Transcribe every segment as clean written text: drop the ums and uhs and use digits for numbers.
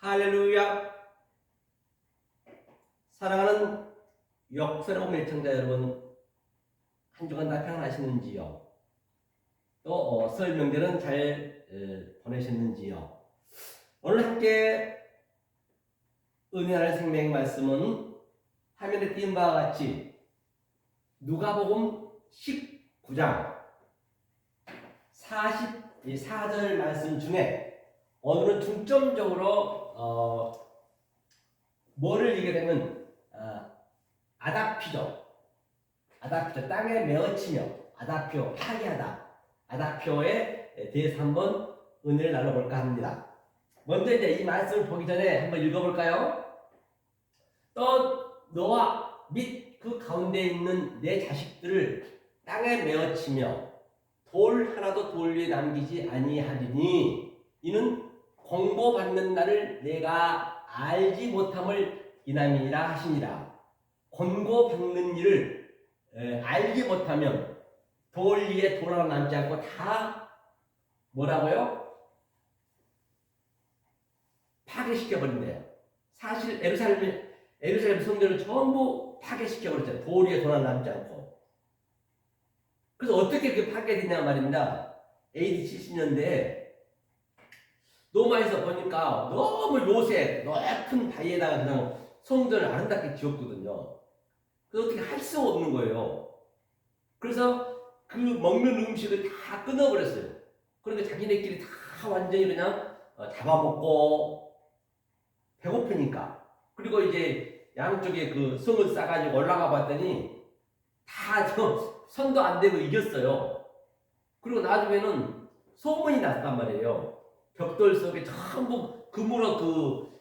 할렐루야. 사랑하는 역사로운 애청자 여러분, 한 주간 다 평안하시는지요? 또 설 명절은 잘 보내셨는지요? 오늘 함께 은혜하는 생명 말씀은 화면에 띄운 바와 같이 누가복음 19장 44절 말씀 중에 오늘은 중점적으로 뭐를 얘기하냐면 아다피죠. 땅에 메어치며 아다표, 파괴하다. 아다표에 대해서 한번 은혜를 나눠볼까 합니다. 먼저 이제 이 말씀을 보기 전에 한번 읽어볼까요? 또 너와 및 그 가운데 있는 내 자식들을 땅에 메어치며 돌 하나도 돌 위에 남기지 아니하리니 이는 권고받는 날을 내가 알지 못함을 인함이라 하시니라. 권고받는 일을 알지 못하면 돌 위에 돌 하나 남지 않고 다 뭐라고요? 파괴시켜버린대요. 사실 에루살렘 성전을 전부 파괴시켜버렸잖아요. 돌 위에 돌 하나 남지 않고. 그래서 어떻게 그렇게 파괴되냐 말입니다. AD 70년대에 로마에서 보니까 너무 요새 높은 바위에다가 그냥 성전을 아름답게 지었거든요. 그래서 어떻게 할 수 없는 거예요. 그래서 그 먹는 음식을 다 끊어버렸어요. 그러니까 자기네끼리 다 완전히 그냥 잡아먹고 배고프니까. 그리고 이제 양쪽에 그 성을 싸가지고 올라가 봤더니 다 선도 안 되고 이겼어요. 그리고 나중에는 소문이 났단 말이에요. 벽돌 속에 전부 금으로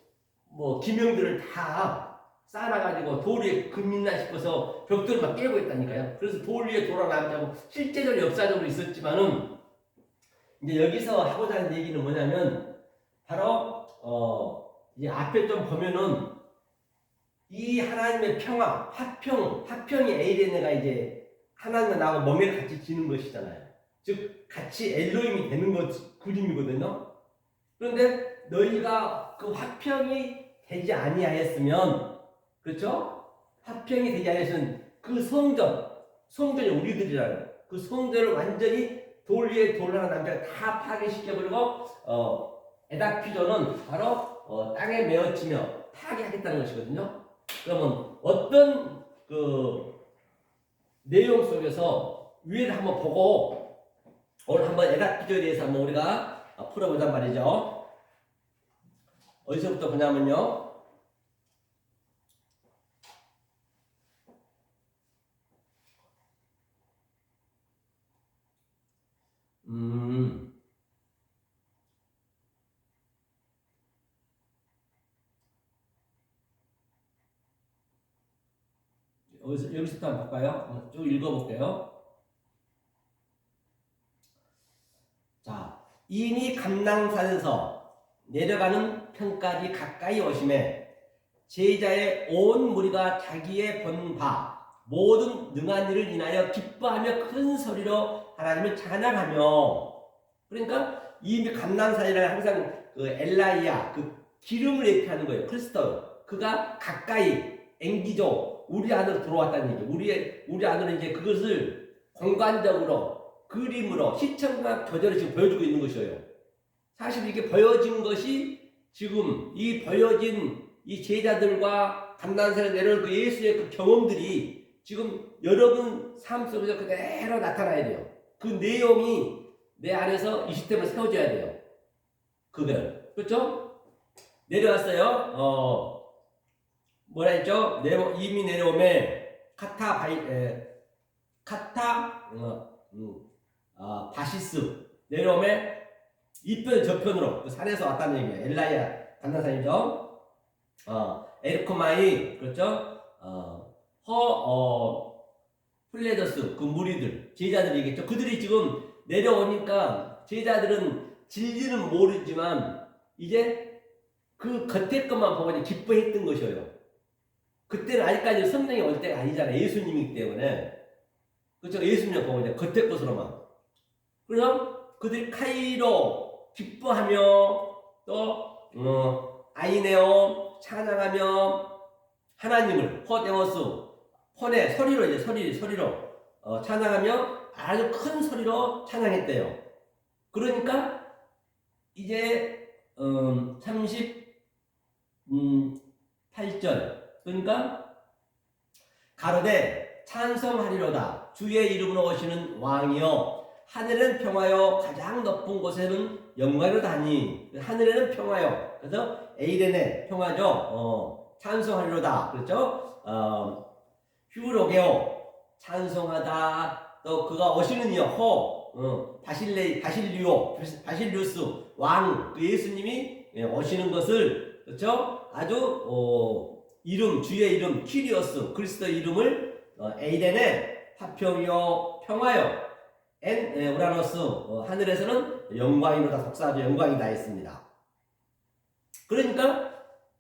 기명들을 다 쌓아가지고 돌 위에 금있나 싶어서 벽돌을 막 깨고 있다니까요. 그래서 돌 위에 돌아남자고 실제적으로 역사적으로 있었지만은 이제 여기서 하고자 하는 얘기는 뭐냐면 바로 이제 앞에 좀 보면은 이 하나님의 평화, 화평이 에이레네가 이제 하나님과 나하고 멍에를 같이 지는 것이잖아요. 즉 같이 엘로힘이 되는 것 그림이거든요. 그런데 너희가 그 화평이 되지 아니하였으면, 그렇죠? 화평이 되지 아니하였으면 그 성전이 우리들이라는 그 성전을 완전히 돌 위에 돌 하나 남자가 다 파괴시켜버리고 에다피조는 바로 땅에 메어치며 파괴하겠다는 것이거든요. 그러면 어떤 그 내용 속에서 위를 한번 보고 오늘 한번 에다피조에 대해서 한번 우리가 풀어보자 말이죠. 어디서부터 보냐면요. 여기서부터 한번 볼까요? 쭉 읽어볼게요. 자, 이미 감낭산에서 내려가는 편까지 가까이 오심에 제자의 온 무리가 자기의 본 바 모든 능한 일을 인하여 기뻐하며 큰 소리로 하나님을 찬양하며, 그러니까 이미 감낭산이라는 항상 그 엘라이야 그 기름을 얘기하는 거예요. 크리스도 그가 가까이 앵기죠. 우리 안으로 들어왔다는 얘기. 우리 안으로 이제 그것을 공간적으로 그림으로 시청각 교제로 지금 보여주고 있는 것이에요. 사실 이게 보여진 것이 지금 이 보여진 이 제자들과 감난산에 내려온 그 예수의 그 경험들이 지금 여러분 삶 속에서 그대로 나타나야 돼요. 그 내용이 내 안에서 이 시스템을 세워줘야 돼요. 그걸. 그렇죠? 내려왔어요. 뭐라 했죠? 이미 내려오면 바시스 내려오면 이편 저편으로 그 산에서 왔다는 얘기예요. 엘라야 감난산이죠. 에르코마이 그렇죠. 플레더스 그 무리들 제자들이겠죠. 그들이 지금 내려오니까 제자들은 진리는 모르지만 이제 그 겉에 것만 보고 기뻐했던 것이에요. 그때는 아직까지 성령이 올 때가 아니잖아요. 예수님이기 때문에. 그렇죠? 예수님을 보고 이제 겉에 것으로만. 그래서 그들이 카이로 기뻐하며 또 아이네오 찬양하며 하나님을 호데모스 폰의 소리로 이제 소리로 찬양하며 아주 큰 소리로 찬양했대요. 그러니까 이제 38절 그러니까 가로되 찬송하리로다 주의 이름으로 오시는 왕이여 하늘은 평화요 가장 높은 곳에는 영광이로다니 하늘에는 평화요 그래서 에이렌의 평화죠. 찬송하리로다 그렇죠. 휴로게오 찬송하다 또 그가 오시는 이여 바실리우스 왕 그 예수님이 오시는 것을 그렇죠 아주 이름 주의 이름 키리오스 그리스도 이름을 에이덴의 화평이요 평화요 엔 우라노스 하늘에서는 영광이로다 속사도 영광이다 했습니다. 그러니까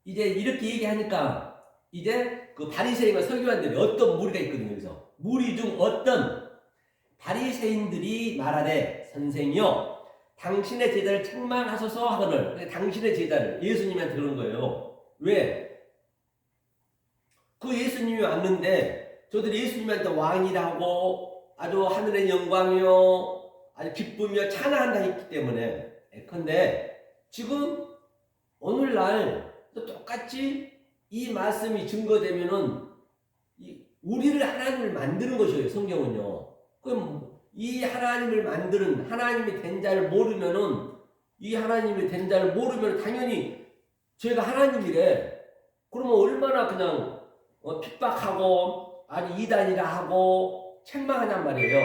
이제 이렇게 얘기하니까 이제 그 바리새인과 서기관들이 어떤 무리가 있거든요. 여기서 무리 중 어떤 바리새인들이 말하되 선생이여 당신의 제자를 책망하소서 하거늘 당신의 제자를 예수님한테 그러는 거예요. 왜? 그 예수님이 왔는데 저들이 예수님한테 왕이라고 아주 하늘의 영광이요 아주 기쁨이요 찬양한다 했기 때문에 근데 지금 오늘날 또 똑같이 이 말씀이 증거되면은 우리를 하나님을 만드는 것이에요. 성경은요. 그럼 이 하나님을 만드는 하나님이 된 자를 모르면은 이 하나님이 된 자를 모르면 당연히 제가 하나님이래. 그러면 얼마나 그냥 핍박하고 아니 이단이라 하고 책망하냔 말이에요.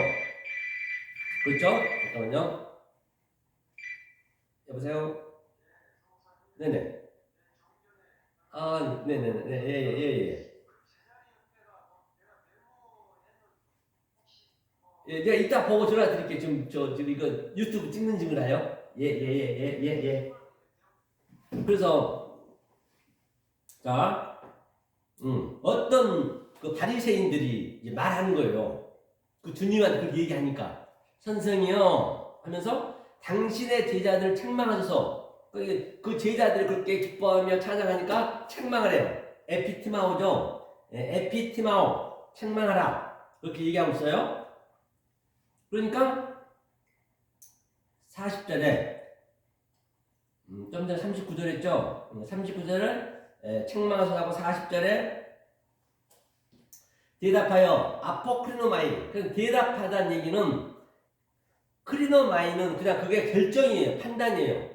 그렇죠? 잠깐만요. 여보세요? 네네. 아, 네네네. 예. 예, 제가 이따 보고 전화 드릴게요. 지금 이거 유튜브 찍는 중이라요. 예. 그래서, 자, 어떤 그 바리새인들이 이제 말하는 거예요. 그 주님한테 그렇게 얘기하니까. 선생이요 하면서 당신의 제자들을 책망하셔서 그 제자들이 그렇게 기뻐하며 찬양하니까 책망을 해요. 에피티마오죠. 에피티마오 책망하라 그렇게 얘기하고 있어요. 그러니까 40절에 좀 전에 39절 했죠. 39절을 책망하셔서 40절에 대답하여 아포크리노마이 대답하다는 얘기는 크리노마이는 그냥 그게 결정이에요. 판단이에요.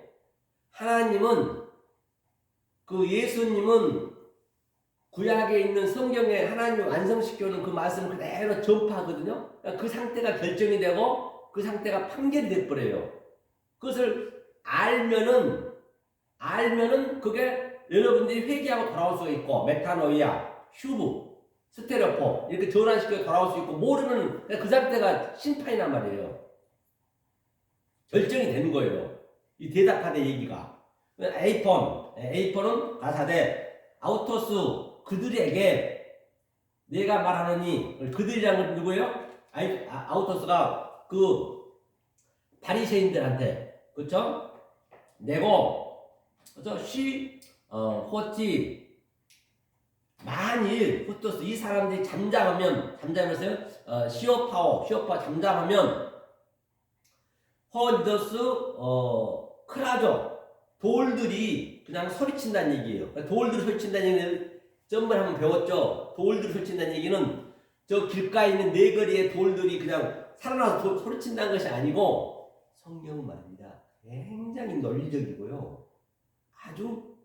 하나님은 그 예수님은 구약에 있는 성경에 하나님이 완성시켜놓은 그 말씀을 그대로 전파하거든요. 그러니까 그 상태가 결정이 되고 그 상태가 판결이 돼버려요. 그것을 알면은 그게 여러분들이 회개하고 돌아올 수 있고 메타노이아, 휴브, 스테레오포 이렇게 전환시켜 돌아올 수 있고 모르면 그 상태가 심판이란 말이에요. 결정이 되는 거예요. 이 대답하대 얘기가. 에이폰은 가사대 아우토스 그들에게 내가 말하느니 그들이라는 건 누구예요? 아우토스가 그 바리새인들한테 그렇죠? 내고 그렇죠? 호티 만일 후토스 이 사람들이 잠잠하면서 시오파오 잠잠하면 호리더스 크라조 돌들이 그냥 소리친다는 얘기예요. 돌들이 소리친다는 얘기는 점을 한번 배웠죠. 돌들이 소리친다는 얘기는 저 길가에 있는 네거리의 돌들이 그냥 살아나서 소리친다는 것이 아니고 성경은 말입니다. 굉장히 논리적이고요. 아주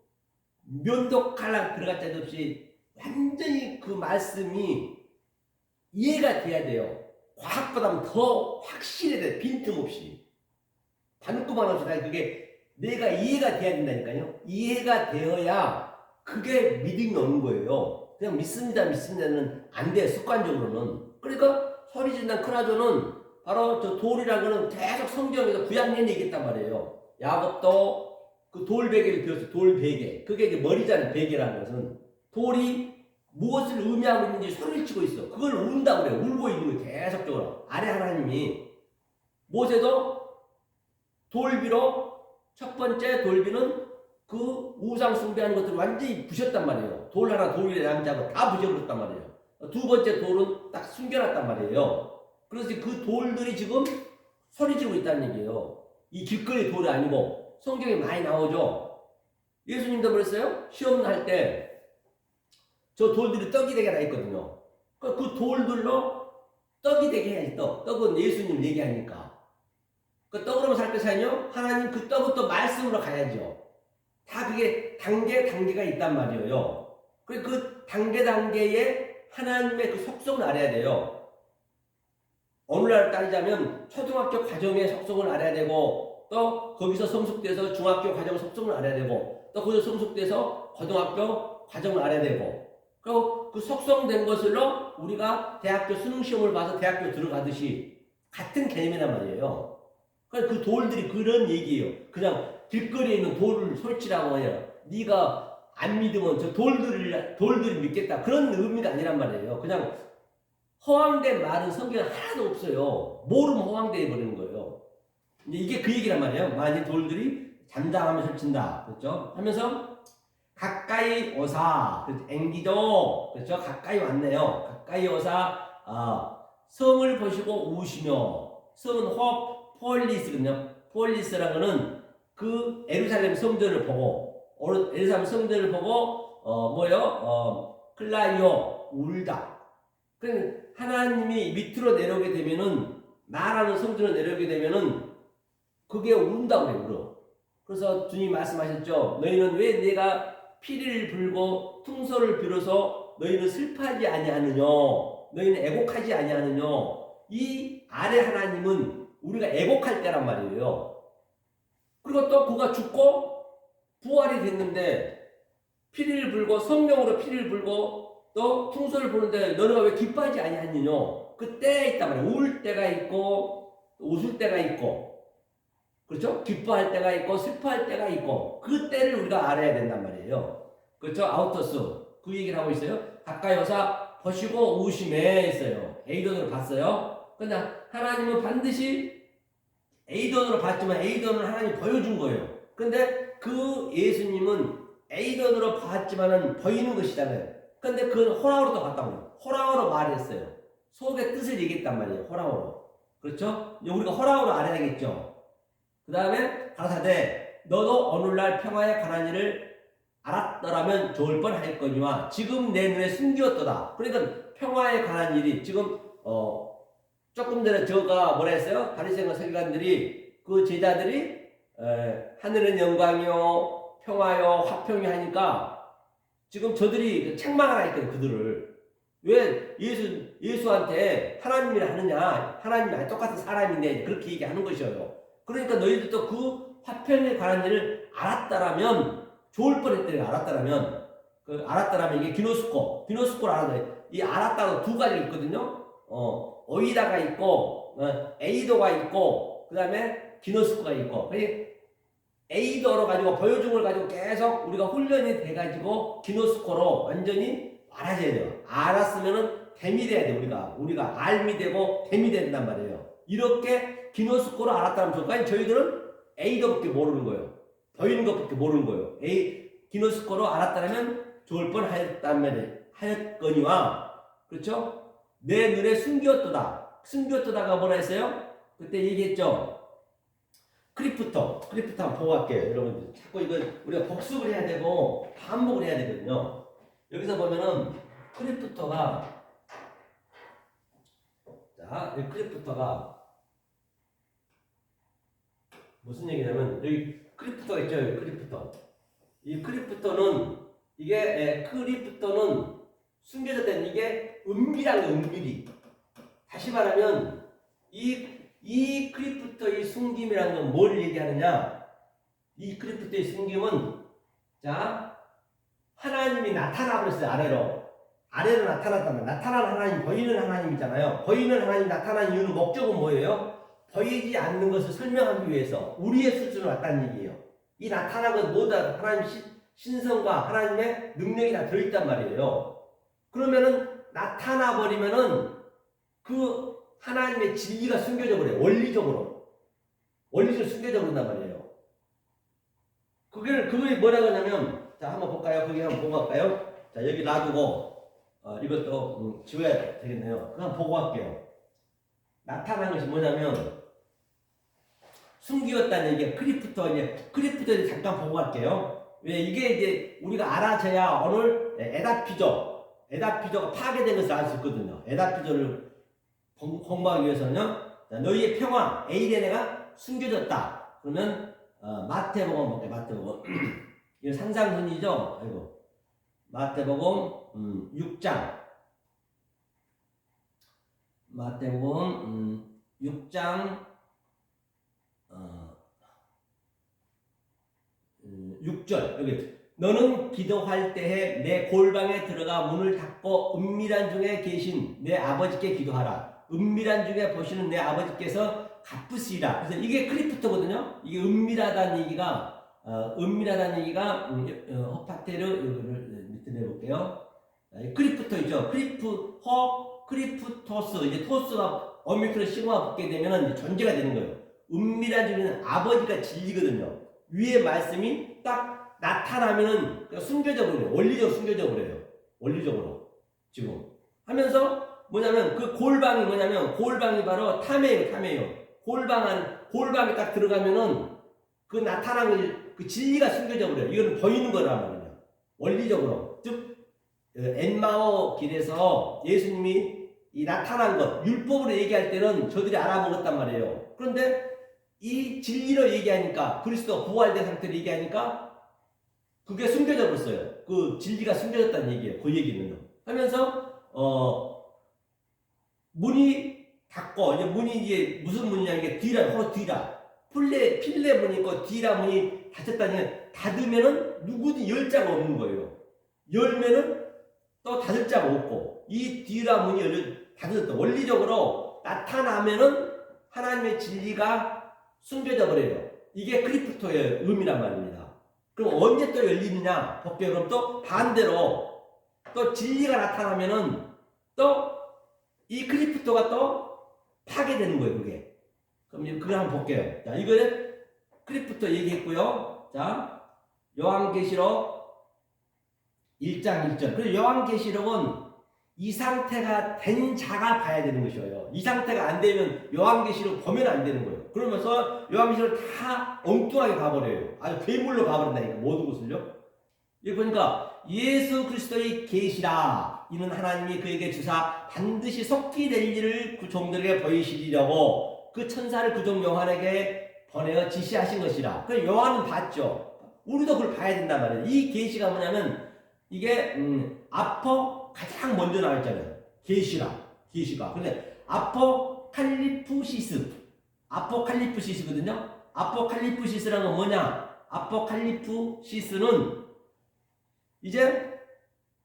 면도 갈라 들어갈 데 없이 완전히 그 말씀이 이해가 돼야 돼요. 과학보다는 더 확실해야 돼. 빈틈없이. 반꾸만 없이 다 그게 내가 이해가 돼야 된다니까요. 이해가 되어야 그게 믿음이 오는 거예요. 그냥 믿습니다는 안 돼. 습관적으로는. 그러니까 소리 진단 크라조는 바로 저 돌이라는 거는 계속 성경에서 구약년에 얘기했단 말이에요. 야곱도 그 돌베개를 배웠어요. 돌베개. 그게 이제 머리자는 베개라는 것은 돌이 무엇을 의미하고 있는지 소리를 치고 있어. 그걸 운다고 그래요. 울고 있는 거예요. 계속적으로. 아래 하나님이. 모세도 돌비로 첫 번째 돌비는 그 우상 숭배하는 것들을 완전히 부셨단 말이에요. 돌 하나 돌에 남지 않고 다 부셔버렸단 말이에요. 두 번째 돌은 딱 숨겨놨단 말이에요. 그래서 그 돌들이 지금 소리 지르고 있다는 얘기예요. 이 길거리 돌이 아니고 성경에 많이 나오죠. 예수님도 그랬어요. 시험 할 때 저 돌들이 떡이 되게 나 있거든요. 그 돌들로 떡이 되게 해야지. 떡은 예수님 얘기하니까. 그 떡으로만 살 것이 아니요. 하나님 그 떡은 또 말씀으로 가야죠. 다 그게 단계가 있단 말이에요. 그 단계에 하나님의 그 속성을 알아야 돼요. 오늘날 따지자면 초등학교 과정의 속성을 알아야 되고, 또 거기서 성숙돼서 중학교 과정 속성을 알아야 되고, 또 거기서 성숙돼서 고등학교 과정을 알아야 되고, 그리고 그 속성된 것으로 우리가 대학교 수능시험을 봐서 대학교 들어가듯이 같은 개념이란 말이에요. 그러니까 그 돌들이 그런 얘기예요. 그냥 길거리에 있는 돌을 솔치라고 해요. 네가 안 믿으면 저 돌들이 믿겠다. 그런 의미가 아니란 말이에요. 그냥 허황된 말은 성경에 하나도 없어요. 모르면 허황되어 버리는 거예요. 이게 그 얘기란 말이에요. 만일 돌들이 잠잠하면 설친다. 그렇죠? 하면서 가까이 오사. 앵기도. 그렇죠? 가까이 왔네요. 가까이 오사. 성을 보시고 우시며. 성은 폴리스거든요. 폴리스라는 거는 그 에루살렘 성전을 보고, 에루살렘 성전을 보고, 클라이오, 울다. 그러니까 하나님이 밑으로 내려오게 되면은, 나라는 성전을 내려오게 되면은, 그게 운다고 해요, 울어. 그래서 주님 말씀하셨죠. 너희는 왜 내가 피리를 불고 퉁소를 빌어서 너희는 슬퍼하지 아니하느냐, 너희는 애곡하지 아니하느냐. 이 아래 하나님은 우리가 애곡할 때란 말이에요. 그리고 또 그가 죽고 부활이 됐는데 피리를 불고 성령으로 피리를 불고 또 퉁소를 부는데 너희가 왜 기뻐하지 아니하느냐. 그 때에 있단 말이에요. 울 때가 있고 웃을 때가 있고, 그렇죠? 기뻐할 때가 있고 슬퍼할 때가 있고, 그 때를 우리가 알아야 된단 말이에요. 그렇죠? 아우터스 그 얘기를 하고 있어요. 가까이 오사 보시고 우심에 있어요. 에이돈으로 봤어요. 근데 하나님은 반드시 에이돈으로 봤지만 에이돈을 하나님이 보여준 거예요. 근데 그 예수님은 에이돈으로 봤지만은 보이는 것이잖아요. 근데 그건 호랑으로 봤다고요. 호랑으로 말했어요. 속의 뜻을 얘기했단 말이에요. 호랑으로. 그렇죠? 우리가 호랑으로 알아야 되겠죠. 그 다음에 가라사대 너도 오늘날 평화에 관한 일을 알았더라면 좋을 뻔할 거니와 지금 내 눈에 숨기었도다. 그러니까 평화에 관한 일이 지금 조금 전에 저가 뭐라 했어요? 바리새인과 서기관들이 그 제자들이 하늘은 영광이요 평화요 화평이 하니까 지금 저들이 책망을 하니까 그들을 왜 예수한테 하나님이라 하느냐, 하나님이 똑같은 사람인데 그렇게 얘기하는 것이에요. 그러니까 너희들도 그 화평에 관한 일을 알았다라면 좋을 뻔했더니 알았다라면 이게 기노스코를 알아야 이 알았다가 두 가지가 있거든요. 오이다가 있고 에이도가 있고 그 다음에 기노스코가 있고. 에이도로 가지고 보여준 걸 가지고 계속 우리가 훈련이 돼가지고 기노스코로 완전히 알아야 돼요. 알았으면은 됨이 돼야 돼. 우리가 알미 되고 됨이 된단 말이에요. 이렇게 기노스코로 알았다면 좋을까요? 저희들은 에이도밖에 모르는 거예요. 보이는 것밖에 모르는 거예요. 기노스코로 알았다면 좋을 뻔하였거니와, 그렇죠? 내 눈에 숨겼도다가 뭐라 했어요? 그때 얘기했죠. 크리프토 한번 보고 갈게요. 여러분 자꾸 이거 우리가 복습을 해야 되고 반복을 해야 되거든요. 여기서 보면은 크리프토가 이 크리프토가 무슨 얘기냐면 여기 크리프토가 있죠. 이 크리프토는 숨겨졌다는 이게 은밀히. 다시 말하면 이 크리프토의 숨김이라는 건 뭘 얘기하느냐? 이 크리프토의 숨김은 하나님이 나타나버렸어요. 아래로 나타났다면 나타나는 하나님, 보이는 하나님이잖아요. 보이는 하나님 나타난 이유는 목적은 뭐예요? 보이지 않는 것을 설명하기 위해서 우리의 수준으로 왔다는 얘기예요. 이 나타난 것 모두 하나님 신성과 하나님의 능력이 다 들어있단 말이에요. 그러면은 나타나 버리면은 그 하나님의 진리가 숨겨져 버려요. 원리적으로 숨겨져 버린단 말이에요. 그게 뭐라고 하냐면, 자, 한번 볼까요? 그게 한번 보고 갈까요? 자, 여기 놔두고, 이것도 지워야 되겠네요. 그럼 보고 갈게요. 나타난 것이 뭐냐면, 숨기었다는 얘기, 크리프토 잠깐 보고 갈게요. 왜 이게 이제 우리가 알아져야 오늘 에다피조가 파괴된 것을 알 수 있거든요. 에다피조를 공부하기 위해서는요, 너희의 평화, 에이레네가 숨겨졌다. 그러면, 마태복음 볼게요, 마태복음. 이거 상상순이죠? 아이고. 마태복음, 6장. 마태복음, 6장, 6절 여기 너는 기도할 때에 내 골방에 들어가 문을 닫고 은밀한 중에 계신 내 아버지께 기도하라. 은밀한 중에 보시는 내 아버지께서 갚으시리라. 그래서 이게 크리프토거든요. 이게 은밀하다는 얘기가 허파테르 밑에 내볼게요. 크리프토 있죠. 크리프토스. 이제 토스가 오미크론 시그마 붙게 되면 전제가 되는 거예요. 은밀한 중에는 아버지가 진리거든요. 위에 말씀이 딱 나타나면은 숨겨져 버려요. 원리적으로 숨겨져 버려요. 원리적으로 지금 하면서 뭐냐면 그 골방이 바로 탐이에요. 골방에 딱 들어가면은 그 나타난 그 진리가 숨겨져 버려요. 이거는 보이는 거란 말이에요. 원리적으로 즉 엠마오 길에서 예수님이 이 나타난 것 율법으로 얘기할 때는 저들이 알아먹었단 말이에요. 그런데 이 진리로 얘기하니까 그리스도 부활된 상태로 얘기하니까 그게 숨겨져 버렸어요. 그 진리가 숨겨졌다는 얘기예요. 그 얘기는요. 하면서 문이 닫고 이제 문이 이제 무슨 문이냐 이게 뒤라 필레 문이 있고 뒤라 문이 닫혔다니 닫으면은 누구든 열 자가 없는 거예요. 열면은 또 닫을 자가 없고 이 뒤라 문이 닫혔다. 원리적으로 나타나면은 하나님의 진리가 숨겨져 버려요. 이게 크리프토의 의미란 말입니다. 그럼 언제 또 열리느냐? 볼게요. 그럼 또 반대로 또 진리가 나타나면은 또 이 크리프토가 또 파괴되는 거예요. 그게. 그럼 그걸 한번 볼게요. 자, 이거는 크리프토 얘기했고요. 자, 요한계시록 1장 1절. 그래서 요한계시록은 이 상태가 된 자가 봐야 되는 것이에요. 이 상태가 안 되면 요한계시록 보면 안 되는 거예요. 그러면서 요한계시록 다 엉뚱하게 가버려요. 아주 괴물로 가버린다니까 모든 것을요. 여기 보니까 예수 그리스도의 계시라 이는 하나님이 그에게 주사 반드시 속히 될 일을 그 종들에게 보이시리려고 그 천사를 그종 요한에게 보내어 지시하신 것이라. 그 요한은 봤죠. 우리도 그걸 봐야 된단 말이에요. 이 계시가 뭐냐면 이게 가장 먼저 나와 있잖아요. 계시가. 근데 아포칼리프시스거든요. 아포칼리프시스라는 건 뭐냐? 아포칼리프시스는 이제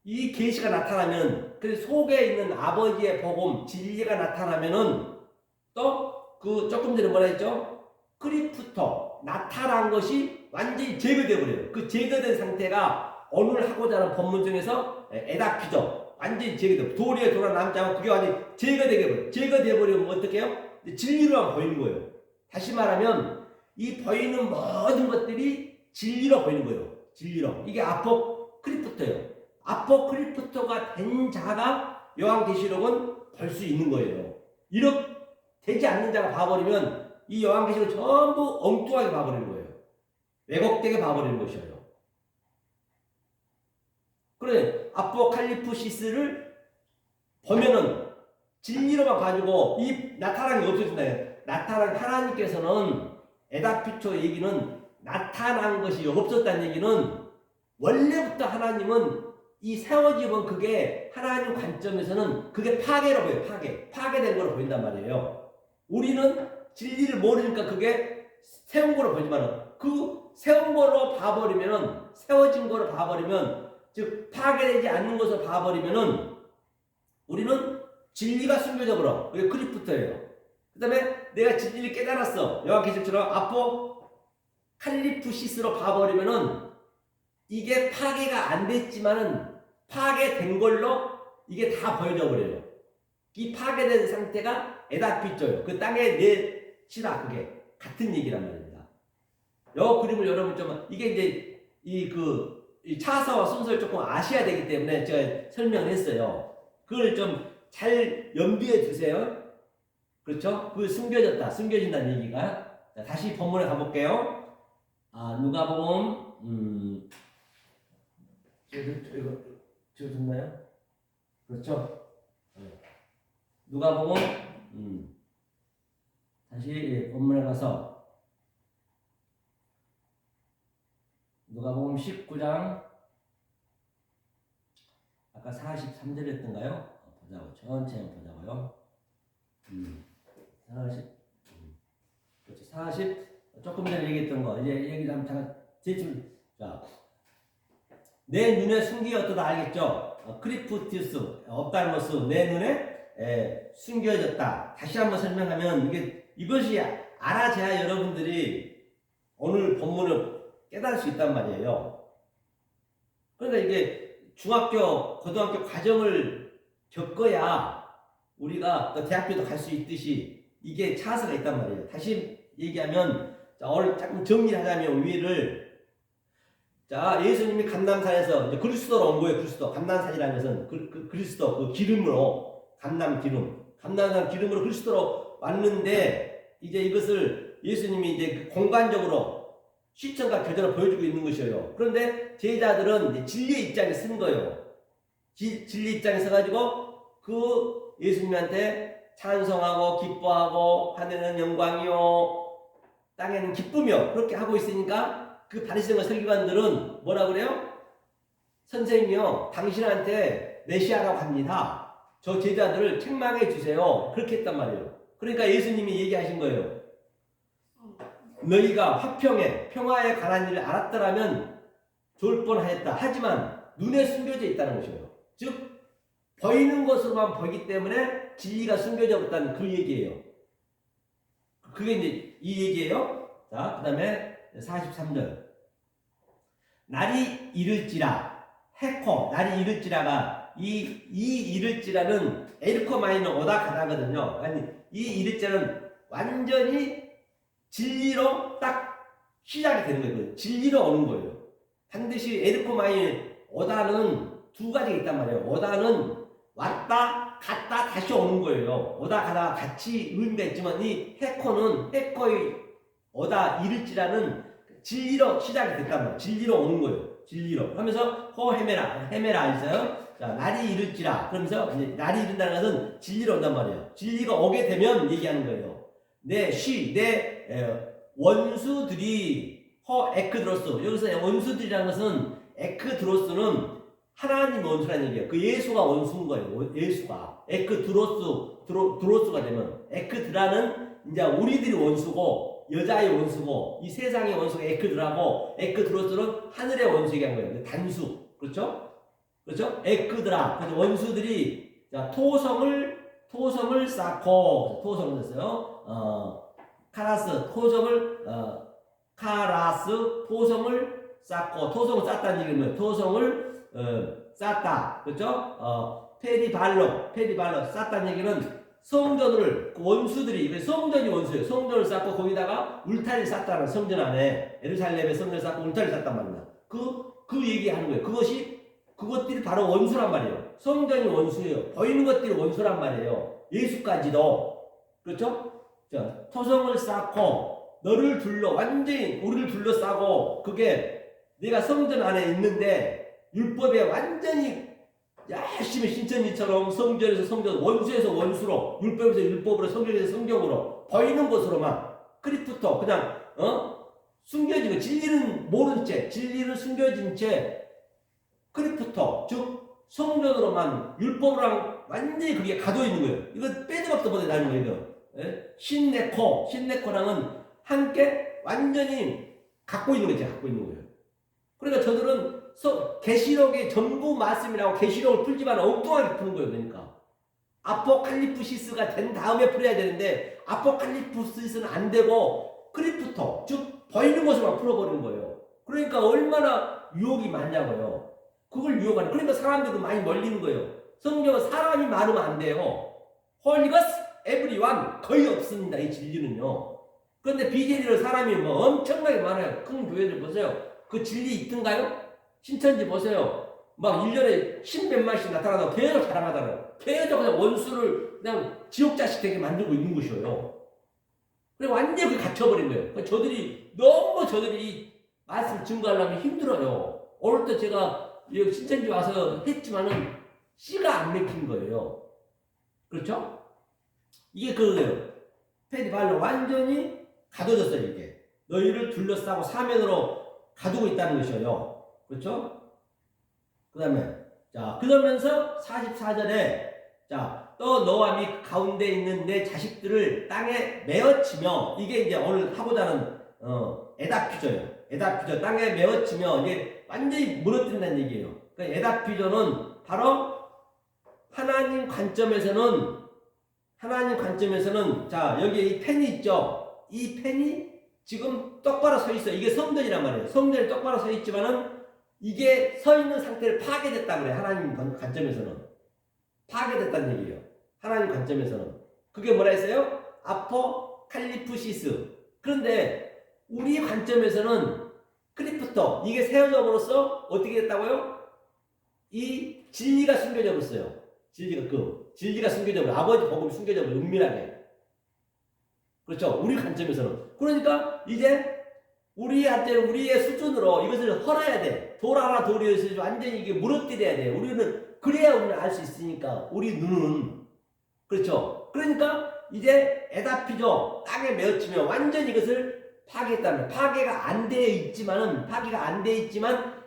이 계시가 나타나면 그 속에 있는 아버지의 복음 진리가 나타나면은 또 그 조금 전에 뭐라 했죠? 크리프토 나타난 것이 완전히 제거되어 버려요. 그 제거된 상태가 오늘 하고자 하는 본문 중에서 에다피죠. 완전히 제거돼. 도리에 돌아 남지 않고 그게 완전히 제거되게 버려요. 제거되어 버리면 어떻게 해요? 진리로만 보이는 거예요. 다시 말하면 이 보이는 모든 것들이 진리로 보이는 거예요. 진리로. 이게 아포크리프토예요. 아포크리프토가 된 자가 요한계시록은 볼 수 있는 거예요. 이렇게 되지 않는 자가 봐버리면 이 요한계시록 전부 엉뚱하게 봐버리는 거예요. 왜곡되게 봐버리는 것이에요. 그래, 아포칼리프시스를 보면은 진리로만 가지고 이 나타난 게 없어진다. 나타난 하나님께서는 에다피토 얘기는 나타난 것이 없었다는 얘기는 원래부터 하나님은 이 세워지면 그게 하나님 관점에서는 그게 파괴로 보여요. 파괴된 거로 보인단 말이에요. 우리는 진리를 모르니까 그게 세운 거로 보지만 그 세운 거로 봐버리면은 세워진 거로 봐버리면 즉 파괴되지 않는 것을 봐버리면은 우리는 진리가 숨겨져 버려. 그게 크리프토예요. 그 다음에 내가 진리를 깨달았어. 요한계시록처럼 아포칼리프시스로 봐버리면은 이게 파괴가 안 됐지만은 파괴된 걸로 이게 다 보여져 버려요. 이 파괴된 상태가 에다피토예요. 그 땅에 내치라 그게 같은 얘기란 말입니다. 요 그림을 여러분 좀 이게 이제 이 차사와 순서를 조금 아셔야 되기 때문에 제가 설명을 했어요. 그걸 좀 잘 염두에 두세요. 그렇죠? 그 숨겨진다는 얘기가. 자, 다시 본문에 가볼게요. 누가복음 이거 지워졌나요? 그렇죠? 누가복음 다시 본문에 가서 누가복음 19장 아까 43절이었던가요? 보자고 천천히 보자고요. 40 조금 전에 얘기했던 거 이제 얘기 잠깐 대충 내 눈에 숨기었다 알겠죠? 크리프티스 옵달모스 내 눈에 숨겨졌다. 다시 한번 설명하면 이것이 알아져야 여러분들이 오늘 본문을 깨달을 수 있단 말이에요. 그러니까 이게 중학교, 고등학교 과정을 겪어야 우리가 또 대학교도 갈 수 있듯이 이게 차서가 있단 말이에요. 다시 얘기하면 오늘 조금 정리를 하자면 위를 예수님이 감람산에서 이제 그리스도로 온 거예요. 그리스도 감람산이라는 것은 그리스도 그 기름으로 감람산 기름으로 그리스도로 왔는데 이제 이것을 예수님이 이제 그 공간적으로 시청과 교제로 보여주고 있는 것이에요. 그런데 제자들은 이제 진리의 입장에 쓴 거예요. 진리 입장에 서가지고 그 예수님한테 찬송하고 기뻐하고 하늘은 영광이요 땅에는 기쁨이요 그렇게 하고 있으니까 그 바리새인과 서기관들은 뭐라 그래요? 선생님이요 당신한테 메시아라고 합니다. 저 제자들을 책망해 주세요. 그렇게 했단 말이에요. 그러니까 예수님이 얘기하신 거예요. 너희가 화평에 평화에 관한 일을 알았더라면 좋을 뻔하였다. 하지만 눈에 숨겨져 있다는 것이에요. 즉 보이는 것으로만 보이기 때문에 진리가 숨겨져 있다는 그 얘기예요. 그게 이제 이 얘기예요. 자, 그 다음에 43절. 날이 이를지라 날이 이를지라가 이 이를지라는 에르코 마이너 오다 가다거든요. 아니 이 이를지라는 완전히 진리로 딱 시작이 되는 거예요. 진리로 오는 거예요. 반드시 에르코 마이너 오다는 두 가지가 있단 말이에요. 오다는 왔다 갔다 다시 오는 거예요. 오다 가다가 같이 의미가 있지만 이 해코의 오다 이를지라는 진리로 시작이 됐단 말이에요. 진리로 오는 거예요. 진리로 하면서 헤메라 있어요. 자, 날이 이를지라 그러면서 이제 날이 이른다는 것은 진리로 온단 말이에요. 진리가 오게 되면 얘기하는 거예요. 내 원수들이 에크드로스 여기서 원수들이라는 것은 에크드로스는 하나님 원수라는 얘기예요. 그 예수가 원수인 거예요. 예수가 드로스가 되면 에크드라는 이제 우리들이 원수고 여자의 원수고 이 세상의 원수가 에크드라고 에크드로스는 하늘의 원수 얘기한 거예요. 단수 그렇죠? 에크드라 그래서 원수들이 토성을 쌓고 토성을 썼어요. 카라스 토성을 쌓고 토성을 쌓다는 얘기는 뭐예요? 토성을 쌓다 그렇죠? 페리발로 쌓다는 얘기는 성전을 원수들이 성전이 원수예요. 성전을 쌓고 거기다가 울타리를 쌓다는 성전 안에 예루살렘에 성전을 쌓고 울타리를 쌓단 말입니다. 그 얘기하는 거예요. 그것들이 바로 원수란 말이에요. 성전이 원수예요. 보이는 것들이 원수란 말이에요. 예수까지도 그렇죠? 자, 토성을 쌓고 너를 완전히 우리를 둘러싸고 그게 내가 성전 안에 있는데 율법에 완전히 열심히 신천지처럼 성전에서 성전, 원수에서 원수로, 율법에서 율법으로, 성경에서 성경으로 보이는 것으로만 크리프토 그냥 숨겨진 거 진리는 모른 채, 진리는 숨겨진 채 크리프토 즉 성전으로만 율법으로랑 완전히 그게 가둬 있는 거예요. 이거 빼지박도 못하는 거예요. 신네코랑은 함께 완전히 갖고 있는 거예요. 그러니까 저들은 계시록의 전부 말씀이라고 계시록을 풀지만 엉뚱하게 푸는 거예요. 그러니까 아포칼리프시스가 된 다음에 풀어야 되는데 아포칼리프시스는 안 되고 크리프토 즉 보이는 것으로만 풀어버리는 거예요. 그러니까 얼마나 유혹이 많냐고요. 그걸 유혹하는 그러니까 사람들도 많이 멀리는 거예요. 성경은 사람이 많으면 안 돼요. 홀리거스 에브리원 거의 없습니다. 이 진리는요. 그런데 비제리로 사람이 뭐 엄청나게 많아요. 큰 교회들 보세요. 그 진리 있던가요? 신천지 보세요. 막 1년에 10몇만씩 나타나서 계속 자랑하잖아요. 계속 그냥 원수를 그냥 지옥자식 되게 만들고 있는 것이에요. 그리고 완전히 갇혀버린 거예요. 저들이 이 말씀 증거하려면 힘들어요. 오늘 또 제가 신천지 와서 했지만은 씨가 안 맥힌 거예요. 그렇죠? 이게 그거예요. 페디발로 완전히 가둬졌어요. 이게 너희를 둘러싸고 사면으로 가두고 있다는 것이에요. 그렇죠? 그 다음에 자 그러면서 44절에 자 또 너와 및 가운데 있는 내 자식들을 땅에 메어치며 이게 이제 오늘 하고자 하는 에다피조예요. 에다피조 땅에 메어치며 이게 완전히 무너뜨린다는 얘기예요. 그러니까 에다피조는 바로 하나님 관점에서는 자 여기에 이 펜이 있죠. 이 펜이 지금 똑바로 서 있어요. 이게 성전이란 말이에요. 성전이 똑바로 서 있지만은 이게 서 있는 상태를 파괴됐다 그래요. 하나님 관점에서는 파괴됐다는 얘기예요. 하나님 관점에서는 그게 뭐라 했어요? 아포칼리프시스. 그런데 우리 관점에서는 크리프토 이게 세워져버렸어. 어떻게 됐다고요? 이 진리가 숨겨져 버렸어요. 진리가 숨겨져 버려. 아버지 복음이 숨겨져 버려. 은밀하게. 그렇죠? 우리 관점에서는. 그러니까 이제 우리의 수준으로 이것을 헐어야 돼. 돌 하나 돌이어서 완전히 이게 무너뜨려야 돼. 그래야 우리는 알 수 있으니까. 우리 눈은. 그렇죠? 그러니까 이제 에다피조 땅에 메어치면 완전히 이것을 파괴했다는 파괴가 안 돼 있지만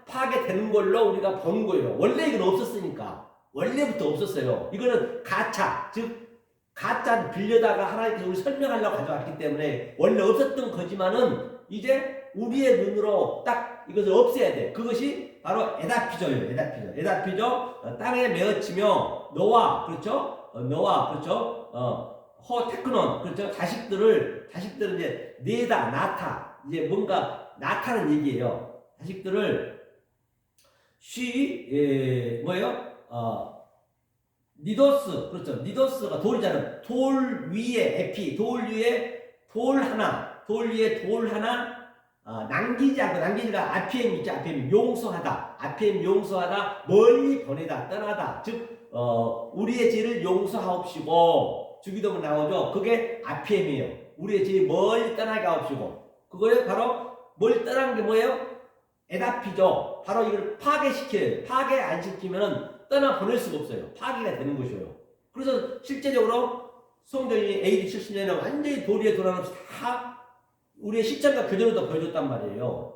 파괴되는 걸로 우리가 본 거예요. 원래 이건 없었으니까. 원래부터 없었어요. 이거는 가짜, 즉 가짜를 빌려다가 하나님께서 우리 설명하려고 가져왔기 때문에 원래 없었던 거지만은 이제 우리의 눈으로 딱 이것을 없애야 돼. 그것이 바로 에다피조예요. 에다피조 땅에 메어치며 노아 그렇죠? 호테크논 그렇죠? 자식들을 이제 내다 나타 이제 뭔가 나타는 얘기예요. 자식들을 니도스 그렇죠? 니도스가 돌이잖아요. 돌 위에 돌 하나 남기지 않고 남기지가 RPM 있죠. RPM 용서하다 멀리 보내다 떠나다 즉 우리의 죄를 용서하옵시고 주기도문 나오죠. 그게 RPM이에요. 우리의 죄를 멀리 떠나게 하옵시고 그거에 바로 멀리 떠나는 게 뭐예요? 에다피죠. 바로 이걸 파괴시켜요. 파괴 안 시키면 떠나 보낼 수가 없어요. 파괴가 되는 것이에요. 그래서 실제적으로 성전이 AD 70년에 완전히 돌 위에 돌아가면서 다 우리의 십자가 교전으로 보여줬단 말이에요.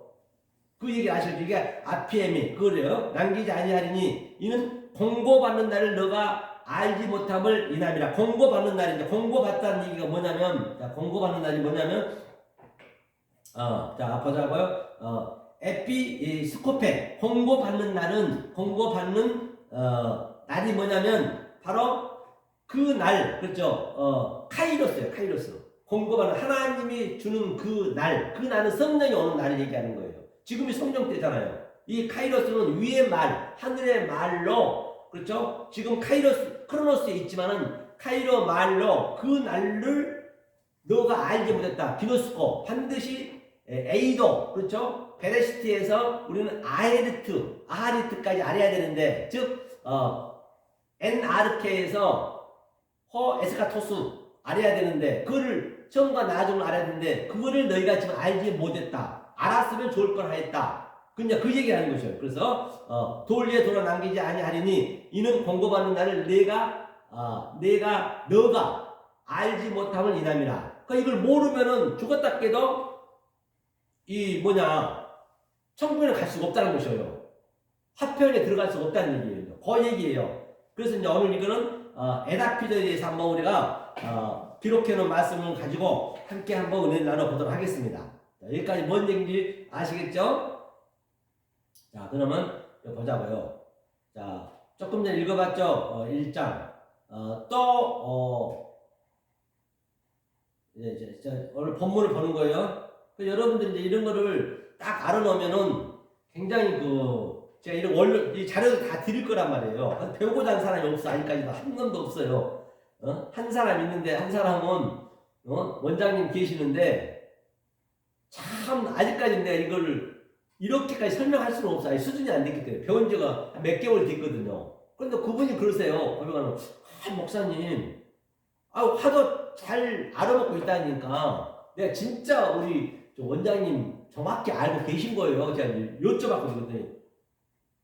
그 얘기 아시죠? 이게 RPM이 그래요. 남기지 아니하리니 이는 공고받는 날을 너가 알지 못함을 인함이라. 공고받는 날인데 공고받다는 얘기가 뭐냐면 공고받는 날이 뭐냐면 자 보자고요. 에피스코페 공고받는 날이 뭐냐면 바로 그 날 그렇죠. 카이로스 공고받는 하나님이 주는 그 날은 성령이 오는 날을 얘기하는 거예요. 지금이 성령 때잖아요. 이 카이로스는 위의 말 하늘의 말로 그렇죠. 지금 크로노스에 있지만은 카이로 말로 그 날을 너가 알지 못했다. 기노스코 반드시 에이도 그렇죠. 베레시티에서 우리는 아하리트까지 알아야 되는데 즉 NRK에서 에스카토스 알아야 되는데 그거를 처음과 나중을 알아야 되는데 그거를 너희가 지금 알지 못했다. 알았으면 좋을 걸 하였다. 그냥 그 얘기하는 것이에요. 그래서 돌 위에 돌아 남기지 아니하리니 이는 공고받는 날을 너가 알지 못함을 인함이라. 그러니까 이걸 모르면은 죽었다 깨도 천국에는 갈 수가 없다는 것이에요. 화평에 들어갈 수가 없다는 얘기예요. 그 얘기예요. 그래서 이제 오늘 이거는 에다피조에 대해서 한번 우리가 기록해놓은 말씀을 가지고 함께 한번 은혜를 나눠보도록 하겠습니다. 자, 여기까지 뭔 얘기인지 아시겠죠? 자, 그러면 보자고요. 자, 조금 전에 읽어봤죠? 1장. 오늘 본문을 보는 거예요. 여러분들이 이제 이런 거를 딱 알아놓으면은 굉장히 제가 이런 이 자료를 다 드릴 거란 말이에요. 배우고자 하는 사람이 없어. 아직까지도 한 놈도 없어요. 한 사람 있는데, 한 사람은, 원장님 계시는데, 참 아직까지 내가 이걸 이렇게까지 설명할 수는 없어. 아니, 수준이 안 됐기 때문에 배운 지가 몇 개월 됐거든요. 그런데 그분이 그러세요. 거기가는 목사님, 화도 잘 알아먹고 있다니까 내가 진짜 우리 원장님 정확히 알고 계신 거예요. 제가 여쭤봤거든요.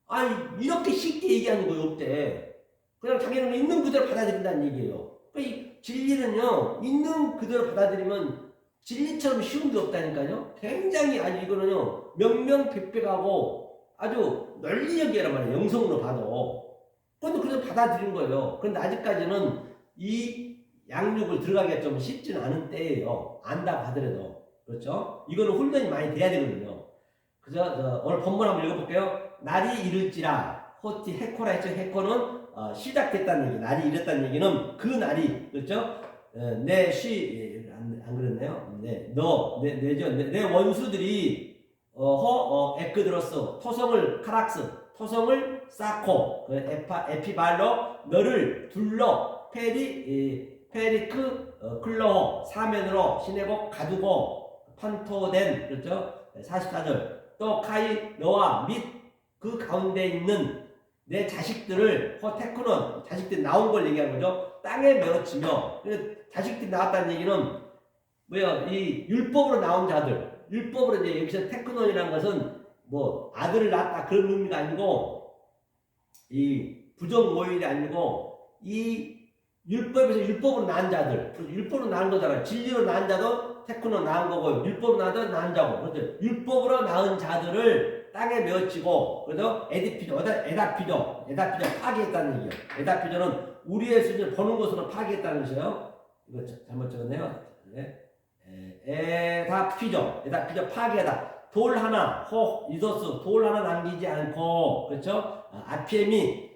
아니 이렇게 쉽게 얘기하는 거예요. 없대. 그냥 자기는 있는 그대로 받아들인다는 얘기예요. 이 진리는요, 있는 그대로 받아들이면 진리처럼 쉬운 게 없다니까요. 굉장히 아주 이거는요 명명백백하고 아주 논리적이란 말이에요. 영성으로 봐도. 그런데 그래서 받아들인 거예요. 그런데 아직까지는 이 양육을 들어가기가 좀 쉽지는 않은 때예요. 안다고 하더라도. 그렇죠? 이거는 훈련이 많이 돼야 되거든요. 그래서 오늘 본문 한번 읽어볼게요. 날이 이를지라 호티 해코라 했죠. 해코는 시작됐다는 얘기. 날이 이랬다는 얘기는 그 날이, 그렇죠? 안 그랬네요. 내 원수들이 에크드로스 토성을 카락스 토성을 쌓고 에피발로 너를 둘러 페리크 클로호 사면으로 시내고 가두고 판토된, 그렇죠? 44절 또 카이 너와 및 그 가운데 있는 내 자식들을 테크논 자식들이 나온 걸 얘기하는 거죠. 땅에 메어치며. 자식들이 나왔다는 얘기는 뭐야? 이 율법으로 나온 자들. 율법으로 이제 여기서 테크논이라는 것은 뭐 아들을 낳았다 그런 의미가 아니고 이 부정 모일이 아니고 이 율법에서 율법으로 낳은 자들. 율법으로 낳은 거잖아요. 진리로 낳은 자도 테크논 낳은 거고 율법으로 낳은 자고. 그렇죠? 율법으로 낳은 자들을 땅에 메어치고, 그래서 에다피조 파괴했다는 얘기예요. 에다피조는 우리의 수준을 보는 것으로 파괴했다는 것이에요. 이거 잘못 적었네요. 에다피조 파괴하다. 돌 하나, 이소스 돌 하나 남기지 않고, 그렇죠? 아피엠이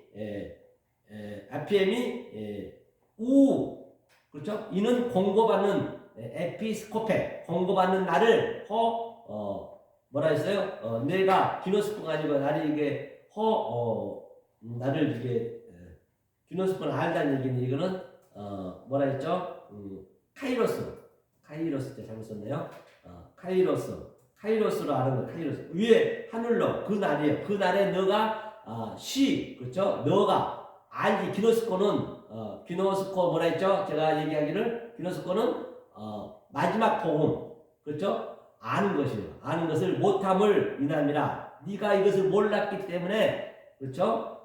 그렇죠? 이는 공고받는 에피스코페 공고받는 나를 뭐라 했어요? 내가 기노스폰 가지고 나를 이게 나를 이게 기노스폰을 알다는 얘기는 이거는 뭐라 했죠? 카이로스 잘못 썼네요. 카이로스로 아는 거. 카이로스 위에 하늘로 그 날이에요. 그 날에 너가 그렇죠? 너가 알기. 기노스코는 기노스코 뭐라 했죠? 제가 얘기하기를 기노스코는 마지막 복음, 그렇죠? 아는 것이에요. 아는 것을 못함을 인함이라. 네가 이것을 몰랐기 때문에, 그렇죠?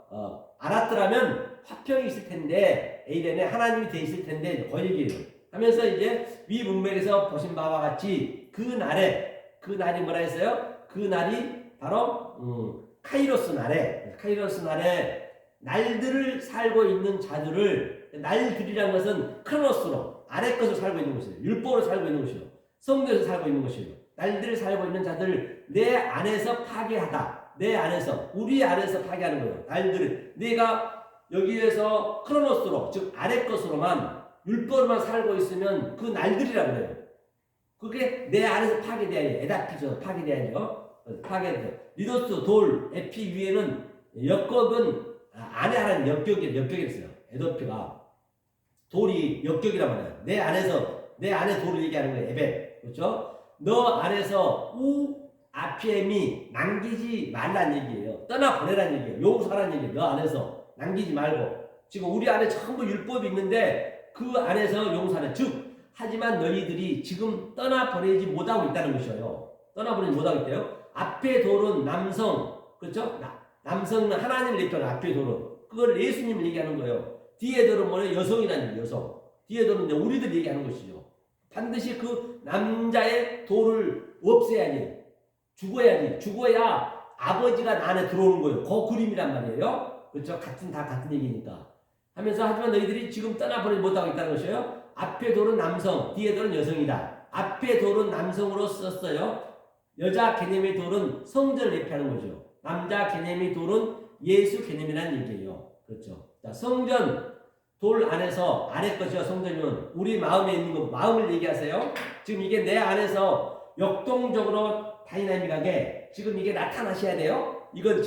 알았더라면 화평이 있을 텐데, 에이덴에 하나님이 돼 있을 텐데, 그 얘기예요. 하면서 이제 위 문맥에서 보신 바와 같이 그 날이 뭐라 했어요? 그 날이 바로 카이로스 날에 날들을 살고 있는 자들을, 날들이라는 것은 크로노스로 아래 것을 살고 있는 것이에요. 율법으로 살고 있는 것이에요. 성도에서 살고 있는 것이에요. 날들을 살고 있는 자들을 내 안에서 파괴하다. 내 안에서, 우리 안에서 파괴하는 거예요. 날들을 내가 여기에서 크로노스로, 즉 아래 것으로만 율법으로만 살고 있으면 그 날들이라고 해요. 그게 내 안에서 파괴돼야죠. 에다피죠. 파괴돼야죠. 파괴돼요. 리도스 돌 에피 위에는 역격은 안에 하나는 역격이 있어요. 에도피가 돌이 역격이란 말이에요. 내 안에 돌을 얘기하는 거예요. 에벳, 그렇죠? 너 안에서 아피엠이 남기지 말란 얘기예요. 떠나보내란 얘기예요. 용서하란 얘기예요. 너 안에서 남기지 말고. 지금 우리 안에 전부 율법이 있는데 그 안에서 용서하는, 즉 하지만 너희들이 지금 떠나보내지 못하고 있다는 것이에요. 떠나보내지 못하고 있대요. 앞에 돌은 남성, 그렇죠? 남성은 하나님을 얘기하는 앞에 돌은 그걸 예수님을 얘기하는 거예요. 뒤에 돌은 뭐예요? 여성이라는 얘기예요. 여성. 뒤에 돌은 이제 우리들 얘기하는 것이죠. 반드시 그 남자의 돌을 없애야지. 죽어야 아버지가 나 안에 들어오는 거예요. 그 그림이란 말이에요. 그렇죠? 다 같은 얘기니까. 하면서 하지만 너희들이 지금 떠나보내지 못하고 있다는 것이에요. 앞에 돌은 남성, 뒤에 돌은 여성이다. 앞에 돌은 남성으로 썼어요. 여자 개념의 돌은 성전을 대표하는 거죠. 남자 개념의 돌은 예수 개념이라는 얘기예요. 그렇죠? 자, 성전 돌 안에서 아래 것이요. 성전이면 우리 마음에 있는 거, 마음을 얘기하세요. 지금 이게 내 안에서 역동적으로 다이나믹하게 지금 이게 나타나셔야 돼요. 이건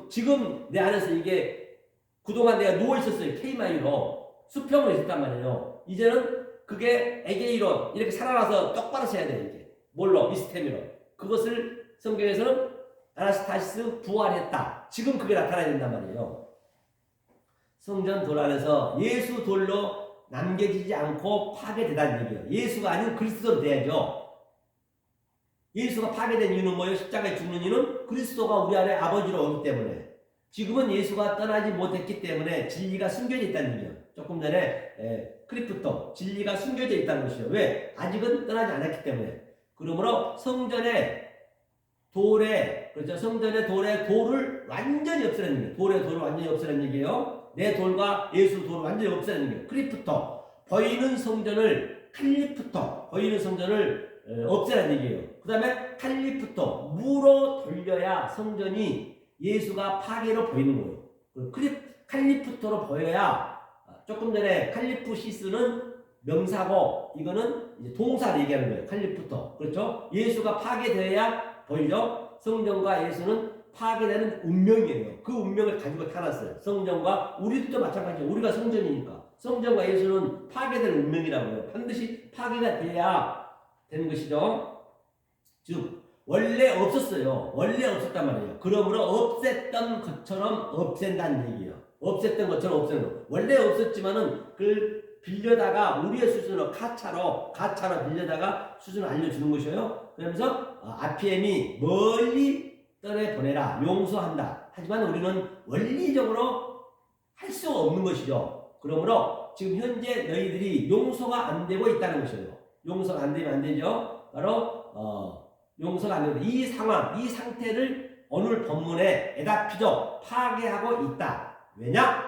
지금 내 안에서 이게 그동안 내가 누워 있었어요. K마이로 수평으로 있었단 말이에요. 이제는 그게 에게이로 이렇게 살아나서 똑바로 서야 돼요. 이게 뭘로? 미스테미로. 그것을 성경에서는 아나스타시스 부활했다. 지금 그게 나타나야 된단 말이에요. 성전 돌 안에서 예수 돌로 남겨지지 않고 파괴되다는 얘기예요. 예수가 아닌 그리스도로 돼야죠. 예수가 파괴된 이유는 뭐예요? 십자가에 죽는 이유는 그리스도가 우리 안에 아버지로 오기 때문에. 지금은 예수가 떠나지 못했기 때문에 진리가 숨겨져 있다는 얘기예요. 조금 전에 크리프토 진리가 숨겨져 있다는 것이죠. 왜? 아직은 떠나지 않았기 때문에. 그러므로 성전의 돌에, 그렇죠? 성전의 돌을 완전히 없애는 얘기예요. 돌의 돌을 완전히 없애는 얘기예요. 내 돌과 예수 돌을 완전히 없애는 얘기예요. 크리프토, 보이는 성전을 칼리프토, 보이는 성전을 없애는 얘기예요. 그 다음에 칼리프토, 무로 돌려야 성전이 예수가 파괴로 보이는 거예요. 칼리프토로 보여야, 조금 전에 칼리프시스는 명사고 이거는 이제 동사를 얘기하는 거예요. 칼리프토. 그렇죠? 예수가 파괴되어야 보이죠? 성전과 예수는 파괴되는 운명이에요. 그 운명을 가지고 태어났어요. 성전과 우리도 마찬가지예요. 우리가 성전이니까. 성전과 예수는 파괴될 운명이라고요. 반드시 파괴가 돼야 되는 것이죠. 즉 원래 없었어요. 원래 없었단 말이에요. 그러므로 없앴던 것처럼 없앤다는 얘기예요. 없앴던 것처럼 없애는 거. 원래 없었지만은 그걸 빌려다가 우리의 수준으로 가차로 빌려다가 수준을 알려주는 것이에요. 그러면서 RPM이 멀리 떠내보내라, 용서한다. 하지만 우리는 원리적으로 할 수 없는 것이죠. 그러므로 지금 현재 너희들이 용서가 안 되고 있다는 것이에요. 용서가 안 되면 안 되죠. 바로 용서가 안 되고 이 상황, 이 상태를 오늘 본문에 에다피조 파괴하고 있다. 왜냐?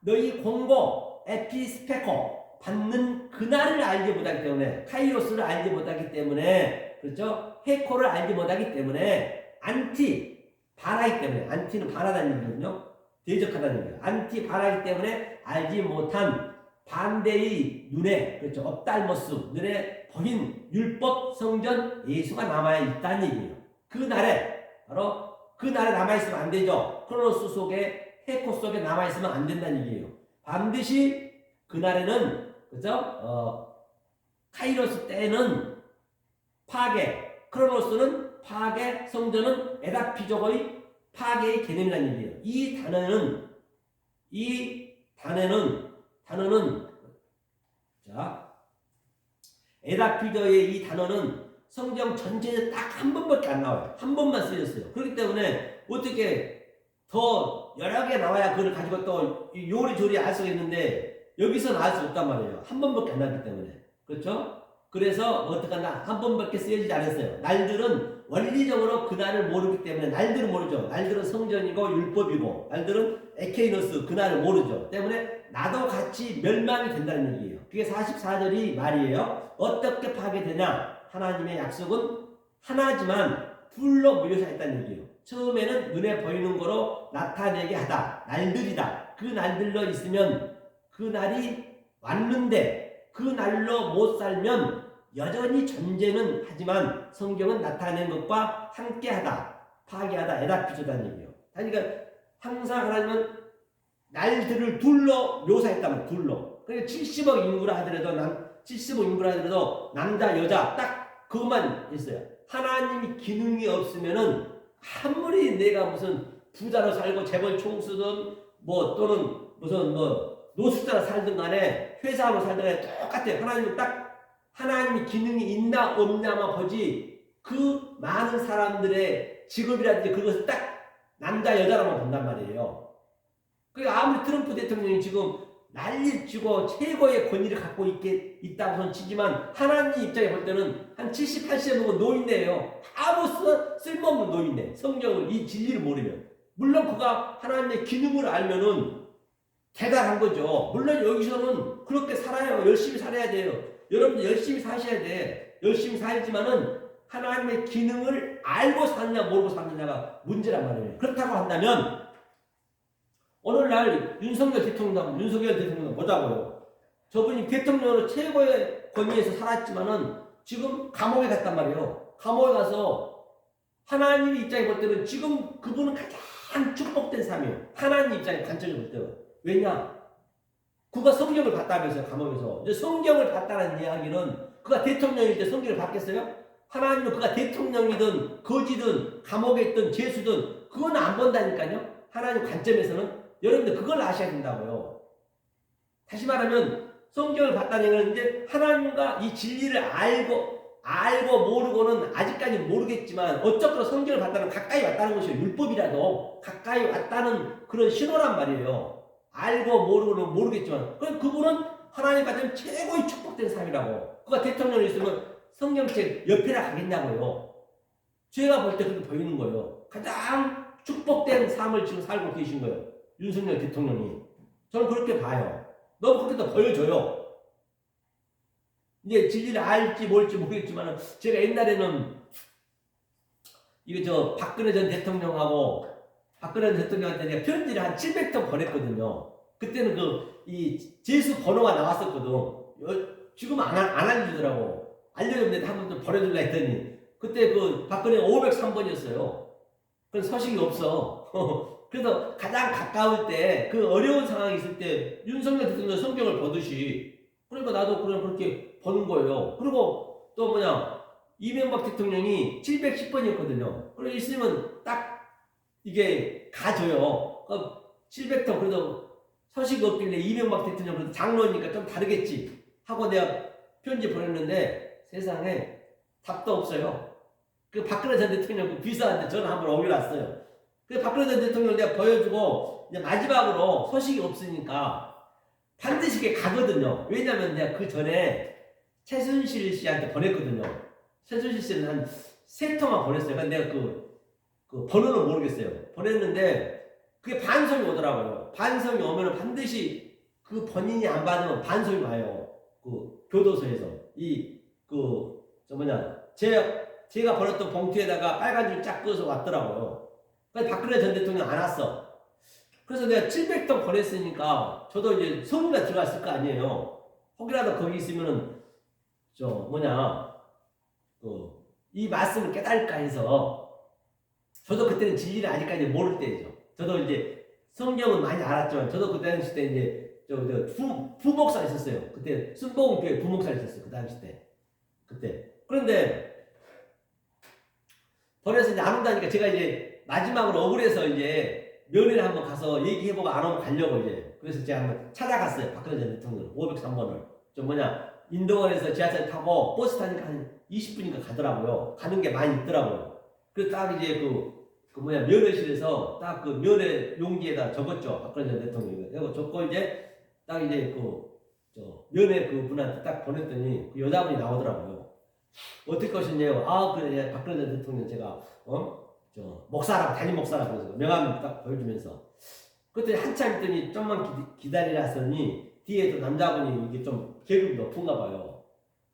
너희 공고 에피스페코 받는 그날을 알지 못하기 때문에, 카이로스를 알지 못하기 때문에, 그렇죠? 헤코를 알지 못하기 때문에, 안티 반하기 때문에, 안티는 반하다는 얘기거든요. 대적하다는 얘기예요. 안티 반하기 때문에 알지 못한 반대의 눈에, 그렇죠? 업달모스 눈에 보인 율법 성전 예수가 남아 있다는 얘기예요. 그 날에 바로 그 날에 남아 있으면 안 되죠. 크로노스 속에, 헤코 속에 남아 있으면 안 된다는 얘기예요. 반드시 그 날에는, 그죠? 카이로스 때는 파괴, 크로노스는 파괴, 성전은 에다피족의 파괴의 개념이라는 얘기예요. 이 단어는 자, 에다피저의 이 단어는 성경 전체에 딱 한 번밖에 안 나와요. 한 번만 쓰였어요. 그렇기 때문에 어떻게 더 여러 개 나와야 그걸 가지고 또 요리조리 알 수가 있는데 여기서는 알 수 없단 말이에요. 한 번밖에 안 나왔기 때문에. 그렇죠? 그래서 어떡하나 한 번밖에 쓰여지지 않았어요. 날들은 원리적으로 그날을 모르기 때문에, 날들은 모르죠. 날들은 성전이고 율법이고, 날들은 에케이노스 그날을 모르죠. 때문에 나도 같이 멸망이 된다는 얘기예요. 그게 44절이 말이에요. 어떻게 파괴되냐? 하나님의 약속은 하나지만 둘로 묘사했다는 얘기예요. 처음에는 눈에 보이는 거로 나타내게 하다. 날들이다. 그 날들로 있으면 그 날이 왔는데 그 날로 못 살면 여전히 존재는 하지만 성경은 나타낸 것과 함께하다, 파괴하다, 에다피조다는 얘기예요. 그러니까 항상 하나님은 날들을 둘로 묘사했다면 둘로. 그러니까 70억 인구라 하더라도 남자, 여자 딱 그것만 있어요. 하나님이 기능이 없으면은 아무리 내가 무슨 부자로 살고 재벌 총수든 뭐 또는 무슨 뭐 노숙자로 살든 간에 회사로 살든 간에 똑같아요. 하나님은 딱 하나님의 기능이 있나 없냐만 보지 그 많은 사람들의 직업이라든지 그것을 딱 남자 여자로만 본단 말이에요. 그러니까 아무리 트럼프 대통령이 지금 난리를 치고 최고의 권위를 갖고 있다고선 치지만 하나님 입장에 볼 때는 한 70, 80에 먹은 노인네예요. 아무 쓸모없는 노인네. 성경을, 이 진리를 모르면. 물론 그가 하나님의 기능을 알면은 대단한 거죠. 물론 여기서는 그렇게 살아요. 열심히 살아야 돼요. 여러분들 열심히 사셔야 돼. 열심히 살지만은 하나님의 기능을 알고 사느냐 모르고 사느냐가 문제란 말이에요. 그렇다고 한다면 오늘날 윤석열 대통령 보자고요. 저분이 대통령으로 최고의 권위에서 살았지만은 지금 감옥에 갔단 말이에요. 감옥에 가서 하나님 입장에 볼 때는 지금 그분은 가장 축복된 삶이에요. 하나님 입장에 관점을 볼 때는. 왜냐? 그가 성경을 봤다면서요, 감옥에서. 이제 성경을 봤다는 이야기는 그가 대통령일 때 성경을 봤겠어요? 하나님은 그가 대통령이든 거지든 감옥에 있든 죄수든 그건 안 본다니까요. 하나님 관점에서는. 여러분들 그걸 아셔야 된다고요. 다시 말하면 성경을 봤다는 건 이제 하나님과 이 진리를 알고 모르고는 아직까지 모르겠지만 어쨌거나 성경을 봤다는 가까이 왔다는 것이요. 율법이라도 가까이 왔다는 그런 신호란 말이에요. 알고 모르고는 모르겠지만 그럼 그분은 하나님 같은 최고의 축복된 삶이라고. 그가 대통령이 있으면 성경책 옆에나 가겠냐고요. 제가 볼 때 그렇게 보이는 거예요. 가장 축복된 삶을 지금 살고 계신 거예요. 윤석열 대통령이. 저는 그렇게 봐요. 너무 그렇게 더 보여줘요. 이제 진리를 알지 뭘지 모르겠지만 제가 옛날에는 이거 저 박근혜 전 대통령하고 박근혜 대통령한테 내가 편지를 한 700통 보냈거든요. 그때는 이 제수 번호가 나왔었거든. 지금 안 알려주더라고. 알려줬는데 한 번 더 보내줄라 했더니 그때 그 박근혜 503번이었어요. 그건 서식이 없어. 그래서 가장 가까울 때 그 어려운 상황이 있을 때 윤석열 대통령 성경을 보듯이 그러니까 나도 그냥 그렇게 보는 거예요. 그리고 또 이명박 대통령이 710번이었거든요. 그래서 있으면 딱 이게 가져요. 700통 그래도 서식이 없길래 이명박 대통령 그래도 장로니까 좀 다르겠지 하고 내가 편지 보냈는데 세상에 답도 없어요. 그 박근혜 전 대통령 그 비서한테 전화 한번 옮겨놨어요. 그 박근혜 전 대통령 내가 보여주고 이제 마지막으로 소식이 없으니까 반드시 이게 가거든요. 왜냐면 내가 그 전에 최순실 씨한테 보냈거든요. 최순실 씨는 한 3통만 보냈어요. 근데 내가 그 번호는 모르겠어요. 보냈는데 그게 반송이 오더라고요. 반송이 오면은 반드시 그 본인이 안 받으면 반송이 와요. 그 교도소에서 제가 보냈던 봉투에다가 빨간 줄 쫙 그어서 왔더라고요. 그래서 박근혜 전 대통령 안 왔어. 그래서 내가 700통 보냈으니까 저도 이제 소문가 들어갔을 거 아니에요. 혹이라도 거기 있으면은 이 말씀을 깨달을까 해서 저도 그때는 진리를 아직까지 모를 때죠. 저도 이제 성경은 많이 알았지만 저도 그 당시 때 이제 부목사 있었어요. 그때 순복음교회 부목사 있었어요. 그 당시 때. 그때. 그런데 보내서 이제 안 온다니까 제가 이제 마지막으로 억울해서 이제 면회를 한번 가서 얘기해보고 안 오면 가려고 이제. 그래서 제가 한번 찾아갔어요. 박근혜 전 대통령 503번을. 인도원에서 지하철 타고 버스 타니까 한 20분인가 가더라고요. 가는 게 많이 있더라고요. 그래서 딱 이제 면회실에서 딱 그 면회 용지에다 적었죠. 박근혜 전 대통령이. 그리고 적고 이제 딱 이제 면회 그 분한테 딱 보냈더니 그 여자분이 나오더라고요. 어떻게 하셨냐고. 그래, 박근혜 전 대통령 제가, 목사라고, 담임 목사라고 그래서 명함 딱 보여주면서. 그때 한참 있더니 좀만 기다리라 했더니 뒤에 또 남자분이 이게 좀 계급이 높은가 봐요.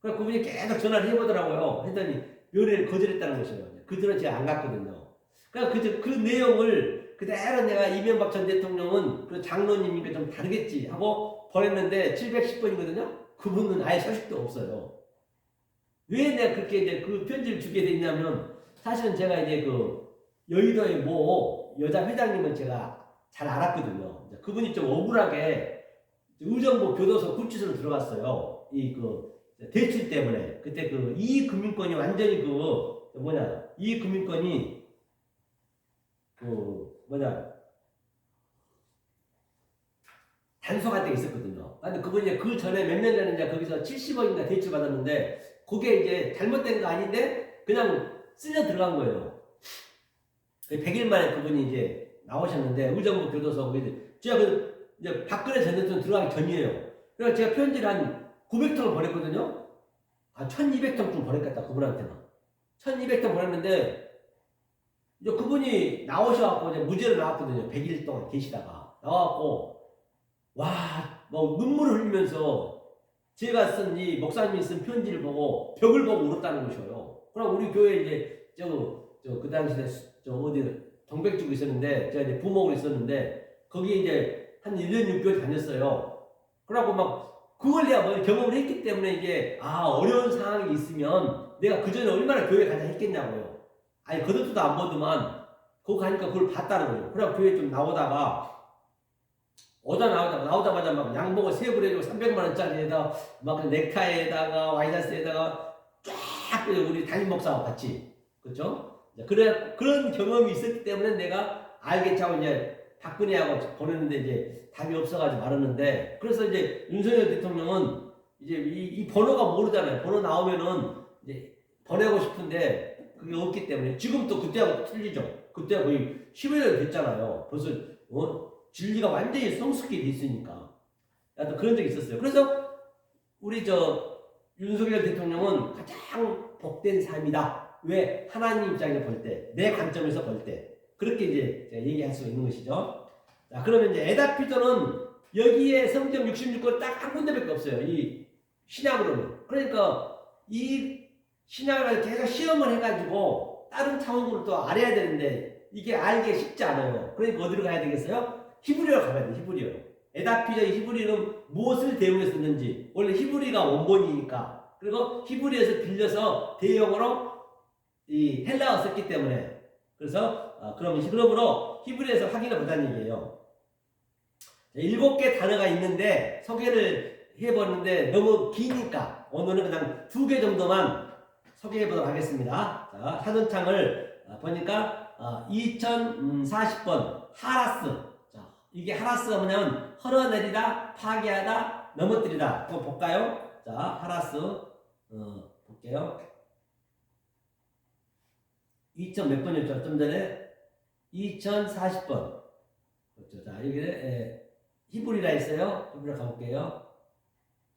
그래서 그분이 계속 전화를 해보더라고요. 했더니 면회를 거절했다는 것이에요. 그들은 제가 안 갔거든요. 그러니까 그 내용을 그대로 내가 이명박 전 대통령은 그 장로님이니까 좀 다르겠지 하고 보냈는데 710번이거든요. 그분은 아예 소식도 없어요. 왜 내가 그렇게 이제 그 편지를 주게 됐냐면 사실은 제가 이제 그 여의도의 여자 회장님은 제가 잘 알았거든요. 그분이 좀 억울하게 의정부 교도소 구치소로 들어갔어요. 대출 때문에. 그때 이익금융권이 완전히 이익금융권이 단속할 때가 있었거든요. 근데 그분이 그 전에 몇 년 전에 이제 거기서 70억인가 대출 받았는데 그게 이제 잘못된 거 아닌데 그냥 쓸려 들어간 거예요. 100일 만에 그분이 이제 나오셨는데 의정부 교도소 제가 이제 박근혜 전 대통령 들어가기 전이에요. 그래서 제가 편지를 한 900통을 보냈거든요. 1200통 좀 보냈겠다 그분한테는. 1200통 보냈는데 이제 그분이 나오셔갖고 이제 무죄로 나왔거든요. 100일 동안 계시다가 나와갖고 눈물을 흘리면서 제가 쓴 이 목사님이 쓴 편지를 보고 벽을 보고 울었다는 것이에요. 그럼 우리 교회 이제 그 당시에 어디 동백주고 있었는데 제가 이제 부목으로 있었는데 거기 이제 한 1년 6개월 다녔어요. 그러고 그걸 내가 경험을 했기 때문에 이제 어려운 상황이 있으면 내가 그전에 얼마나 교회 가자 했겠냐고요. 겉옷도 안 보더만 그거 가니까 그걸 봤다는 거예요. 그래서 교회 좀 나오다가 나오자마자 양복을 3벌 해주고 300만 원짜리에다 넥타이에다가 와이셔츠에다가 쫙 학교 우리 담임 목사하고 같이 그렇죠? 그래 그런 경험이 있었기 때문에 내가 알겠지 하고 이제 박근혜하고 보냈는데 이제 답이 없어가지고 말았는데 그래서 이제 윤석열 대통령은 이제 이 번호가 모르잖아요. 번호 나오면은 이제 보내고 싶은데 그게 없기 때문에 지금 또 그때하고 틀리죠. 그때 거의 10여 년 됐잖아요. 벌써 진리가 완전히 성숙히 돼 있으니까. 또 그런 적이 있었어요. 그래서 우리 윤석열 대통령은 가장 복된 삶이다. 왜? 하나님 입장에서 볼 때, 내 관점에서 볼 때. 그렇게 이제 제가 얘기할 수 있는 것이죠. 자, 그러면 이제 에다피저는 여기에 성경 66권 딱 한 군데밖에 없어요. 이 신약으로는. 그러니까 이 신약을 계속 시험을 해가지고 다른 차원으로 또 알아야 되는데 이게 알기 쉽지 않아요. 그러니까 어디로 가야 되겠어요? 히브리어로 가야 돼. 히브리어. 에다피저의 히브리어는 무엇을 대용해서 썼는지. 원래 히브리가 원본이니까. 그리고 히브리어에서 빌려서 대용어로 이 헬라어 썼기 때문에. 그래서 그러므로 히브리어에서 확인을 보자는 얘기예요. 7개 단어가 있는데 소개를 해보는데 너무 기니까 오늘은 그냥 2개 정도만 소개해 보도록 하겠습니다. 자, 사전창을 보니까 2040번 하라스. 자, 이게 하라스가 뭐냐면 헐어내리다, 파괴하다, 넘어뜨리다. 한번 볼까요? 자, 하라스 볼게요. 2000 몇 번이었죠? 좀 전에 2040번. 그렇죠. 자, 여기 히브리라 있어요. 히브리라 가볼게요.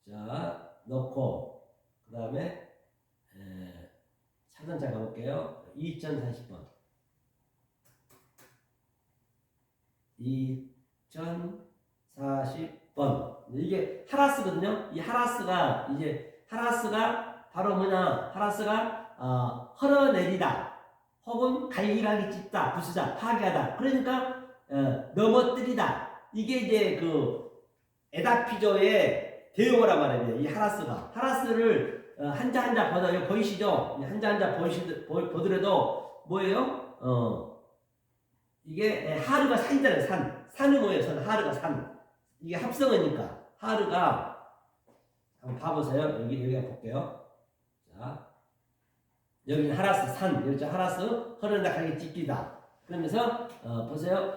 자, 넣고 그 다음에 사전자 가볼게요. 2040번. 2040번. 이게 하라스거든요. 이 하라스가 바로 뭐냐? 하라스가 헐어내리다. 혹은 갈기갈기 찢다, 부수다, 파괴하다. 그러니까 넘어뜨리다. 이게 이제 그 에다피저의 대용어란 말이에요. 이 하라스를 한자 한자 보다 보이시죠? 한자 한자 보더라도 뭐예요? 이게 하르가 산이잖아요. 산은 뭐예요? 하르가 산. 이게 합성어니까 하르가 한번 봐보세요. 여기가 볼게요. 자. 여기는 하라스 산, 여기 하라스 흐른다 가게 찢기다. 그러면서 보세요.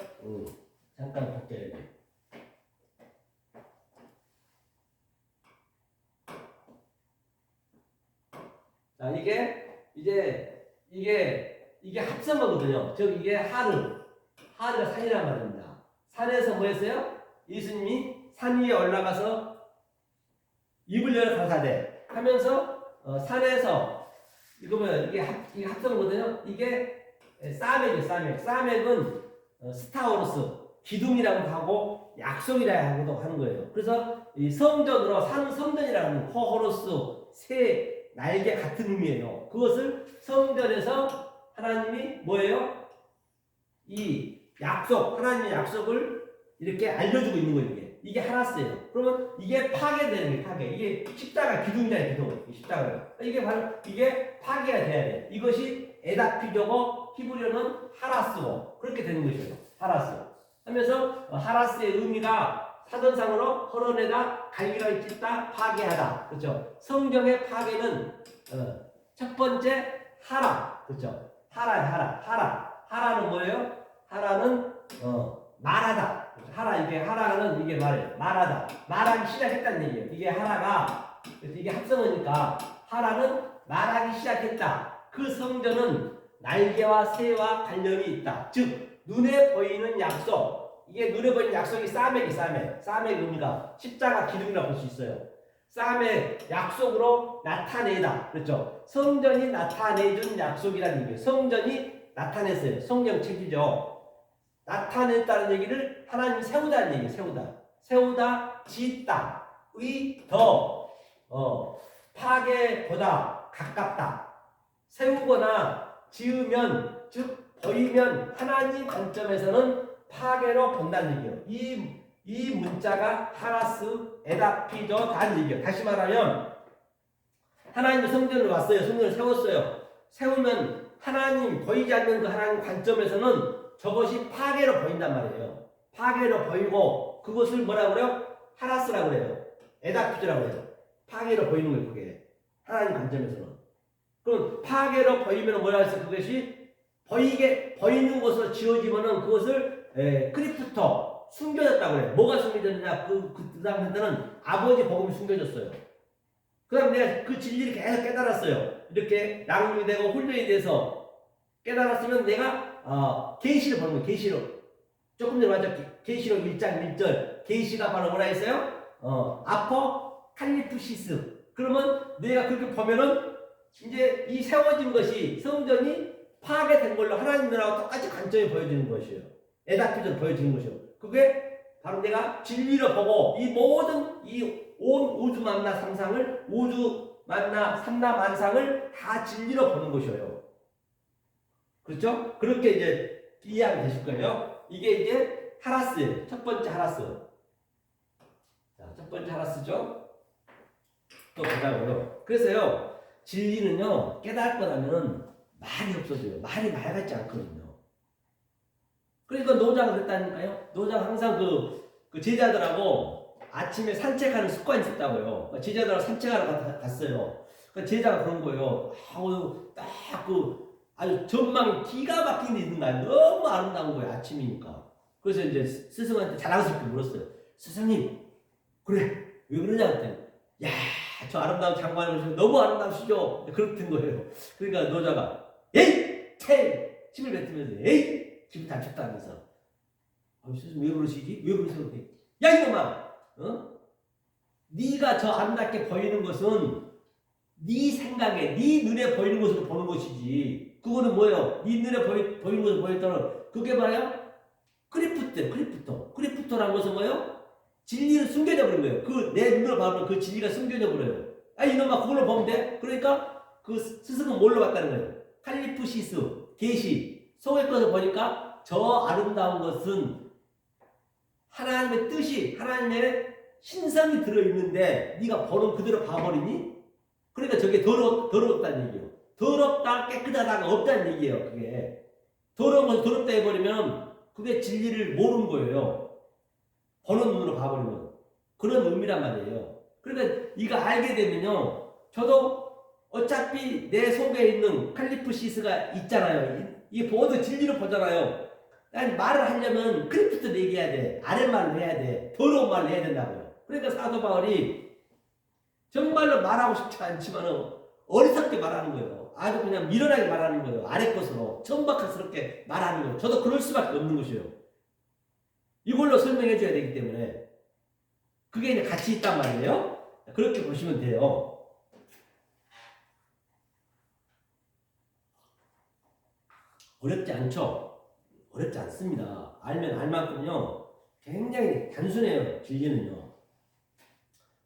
잠깐 볼게요. 여기. 자, 이게 합성어거든요. 즉 이게 하르가 산이란 말입니다. 산에서 뭐였어요? 예수님이 산 위에 올라가서 입을 열어 가사대 하면서 산에서 이거 뭐야? 이게 합성어거든요. 이게 사맥이에요. 사맥은 스타우로스 기둥이라고 하고 약속이라고 하는 거예요. 그래서 이 성전으로 사는 성전이라는 호호로스 새 날개 같은 의미예요. 그것을 성전에서 하나님이 뭐예요? 이 약속, 하나님의 약속을 이렇게 알려주고 있는 거예요. 이게 하나스예요. 그러면 이게 파괴되는 거예요. 파괴. 이게 십자가 기둥이잖아요. 기둥. 십자가가. 이게 파괴가 돼야 돼. 이것이 에다피저고 히브리어는 하라스고 그렇게 되는 것이에요. 하라스. 하면서 하라스의 의미가 사전상으로 헐어내다, 갈기갈기 찢다, 파괴하다. 그렇죠? 성경의 파괴는 첫 번째 하라. 그렇죠? 하라는 뭐예요? 하라는 말하다. 하라는 이게 말이에요. 말하기 시작했다는 얘기예요. 이게 하라가, 이게 합성어니까 하라는 말하기 시작했다. 그 성전은 날개와 새와 관련이 있다. 즉, 눈에 보이는 약속. 이게 눈에 보이는 약속이 사맥 의미가 십자가 기둥이라고 볼 수 있어요. 사맥 약속으로 나타내다. 그렇죠? 성전이 나타내준 약속이라는 얘기예요. 성전이 나타냈어요. 성경 책이죠. 나타냈다는 얘기를 하나님이 세우다는 얘기예요. 세우다, 짓다, 파괴보다 가깝다. 세우거나 지으면, 즉 보이면 하나님 관점에서는 파괴로 본다는 얘기예요. 이 문자가 하라스, 에다피저다는 얘기예요. 다시 말하면 하나님이 성전을 왔어요. 성전을 세웠어요. 세우면 하나님, 보이지 않는 그 하나님 관점에서는 저것이 파괴로 보인단 말이에요. 파괴로 보이고 그것을 뭐라고 그래요? 하라스라고 그래요. 에다피저라고 그래요. 파괴로 보이는 거예요. 그게 하나님 관점에서는. 그럼 파괴로 보이면 뭐라 해서 그것이 보이는 곳으로 지어지면은 그것을 크리프토 숨겨졌다고 그래. 뭐가 숨겨졌느냐? 그 당시에는 아버지 복음이 숨겨졌어요. 그 다음에 내가 그 진리를 계속 깨달았어요. 이렇게 낭비이 되고 훈련이 돼서 깨달았으면 내가 계시를 보는 거예요. 계시로. 조금 전에 맞죠? 계시록 1장 1절. 계시가 바로 뭐라 했어요? 아포칼리프시스. 그러면 내가 그렇게 보면은 이제 이 세워진 것이 성전이 파괴된 걸로 하나님이라고 똑같이 관점이 보여지는 것이에요. 에다피도 보여지는 것이요. 그게 바로 내가 진리로 보고 이 모든 이 온 우주 만나 상상을 우주 만나 삼라 만상을 다 진리로 보는 것이에요. 그렇죠? 그렇게 이제 이해하게 되실 거예요. 이게 이제 하라스예요. 첫 번째 하라스. 자, 첫 번째 하라스죠. 또 보자고요. 그래서요, 진리는요, 깨달을 거라면 말이 없어져요. 말이 말 같지 않거든요. 그러니까 노자가 그랬다니까요. 노자가 항상 그 제자들하고 아침에 산책하는 습관이 있었다고요. 제자들하고 산책하러 갔어요. 그 제자가 그런 거예요. 아주 전망이 기가 막힌 데 있는 거야. 너무 아름다운 거예요. 아침이니까. 그래서 이제 스승한테 자랑스럽게 물었어요. 스승님, 그래, 왜 그러냐 그랬더니, 야, 저 아름다운 장관을 보시면 너무 아름다우시죠? 그렇던 거예요. 그러니까 노자가, 에이! 채! 침을 뱉으면서, 에이! 기분 다쳤다면서. 스승 왜 그러시지? 왜 그러세요? 야, 이놈아! 네가 저 아름답게 보이는 것은 네 생각에, 네 눈에 보이는 것으로 보는 것이지. 그거는 뭐예요? 네 눈에 보이는 것으로 보였다는 그게 뭐예요? 크리프토라는 것은 뭐예요? 진리를 숨겨져 버린 거예요. 그 내 눈으로 봐보면 그 진리가 숨겨져 버려요. 아, 이놈아 그걸로 보면 돼? 그러니까 그 스승은 뭘로 봤다는 거예요? 칼리프시스, 계시, 속의 것을 보니까 저 아름다운 것은 하나님의 뜻이, 하나님의 신성이 들어있는데 네가 보는 그대로 봐버리니? 그러니까 저게 더럽다는 얘기예요. 더럽다, 깨끗하다가 없다는 얘기예요. 그게 더러운 것을 더럽다 해버리면 그게 진리를 모르는 거예요. 보는 눈으로 봐버리면 그런 의미란 말이에요. 그러니까 이거 알게 되면요, 저도 어차피 내 속에 있는 칼리프시스가 있잖아요. 이 모두 진리로 보잖아요. 아니, 말을 하려면 크리프트 얘기해야 돼. 아랫말을 해야 돼. 더러운 말을 해야 된다고요. 그러니까 사도 바울이 정말로 말하고 싶지 않지만 어리석게 말하는 거예요. 아주 그냥 미련하게 말하는 거예요. 아래 것으로 천박스럽게 말하는 거예요. 저도 그럴 수밖에 없는 것이에요. 이걸로 설명해 줘야 되기 때문에 그게 이제 같이 있단 말이에요. 그렇게 보시면 돼요. 어렵지 않죠? 어렵지 않습니다. 알면 알만큼요 굉장히 단순해요. 진리는요.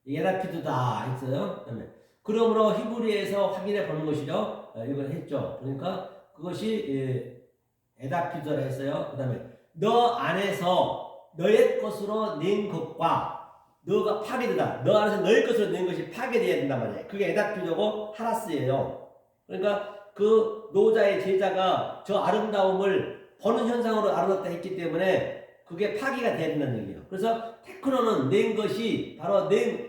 에라피드다 했어요. 그다음에 그러므로 히브리에서 확인해 보는 것이죠. 이걸 했죠. 그러니까 그것이 에다피드라 했어요. 그다음에 너 안에서 너의 것으로 낸 것과 너가 파괴되다. 너 안에서 너의 것으로 낸 것이 파괴되어야 된단 말이에요. 그게 에다피드고 하라스예요. 그러니까 그 노자의 제자가 저 아름다움을 보는 현상으로 아름답다 했기 때문에 그게 파괴가 되어야 된다는 얘기예요. 그래서 테크노는 낸 것이 바로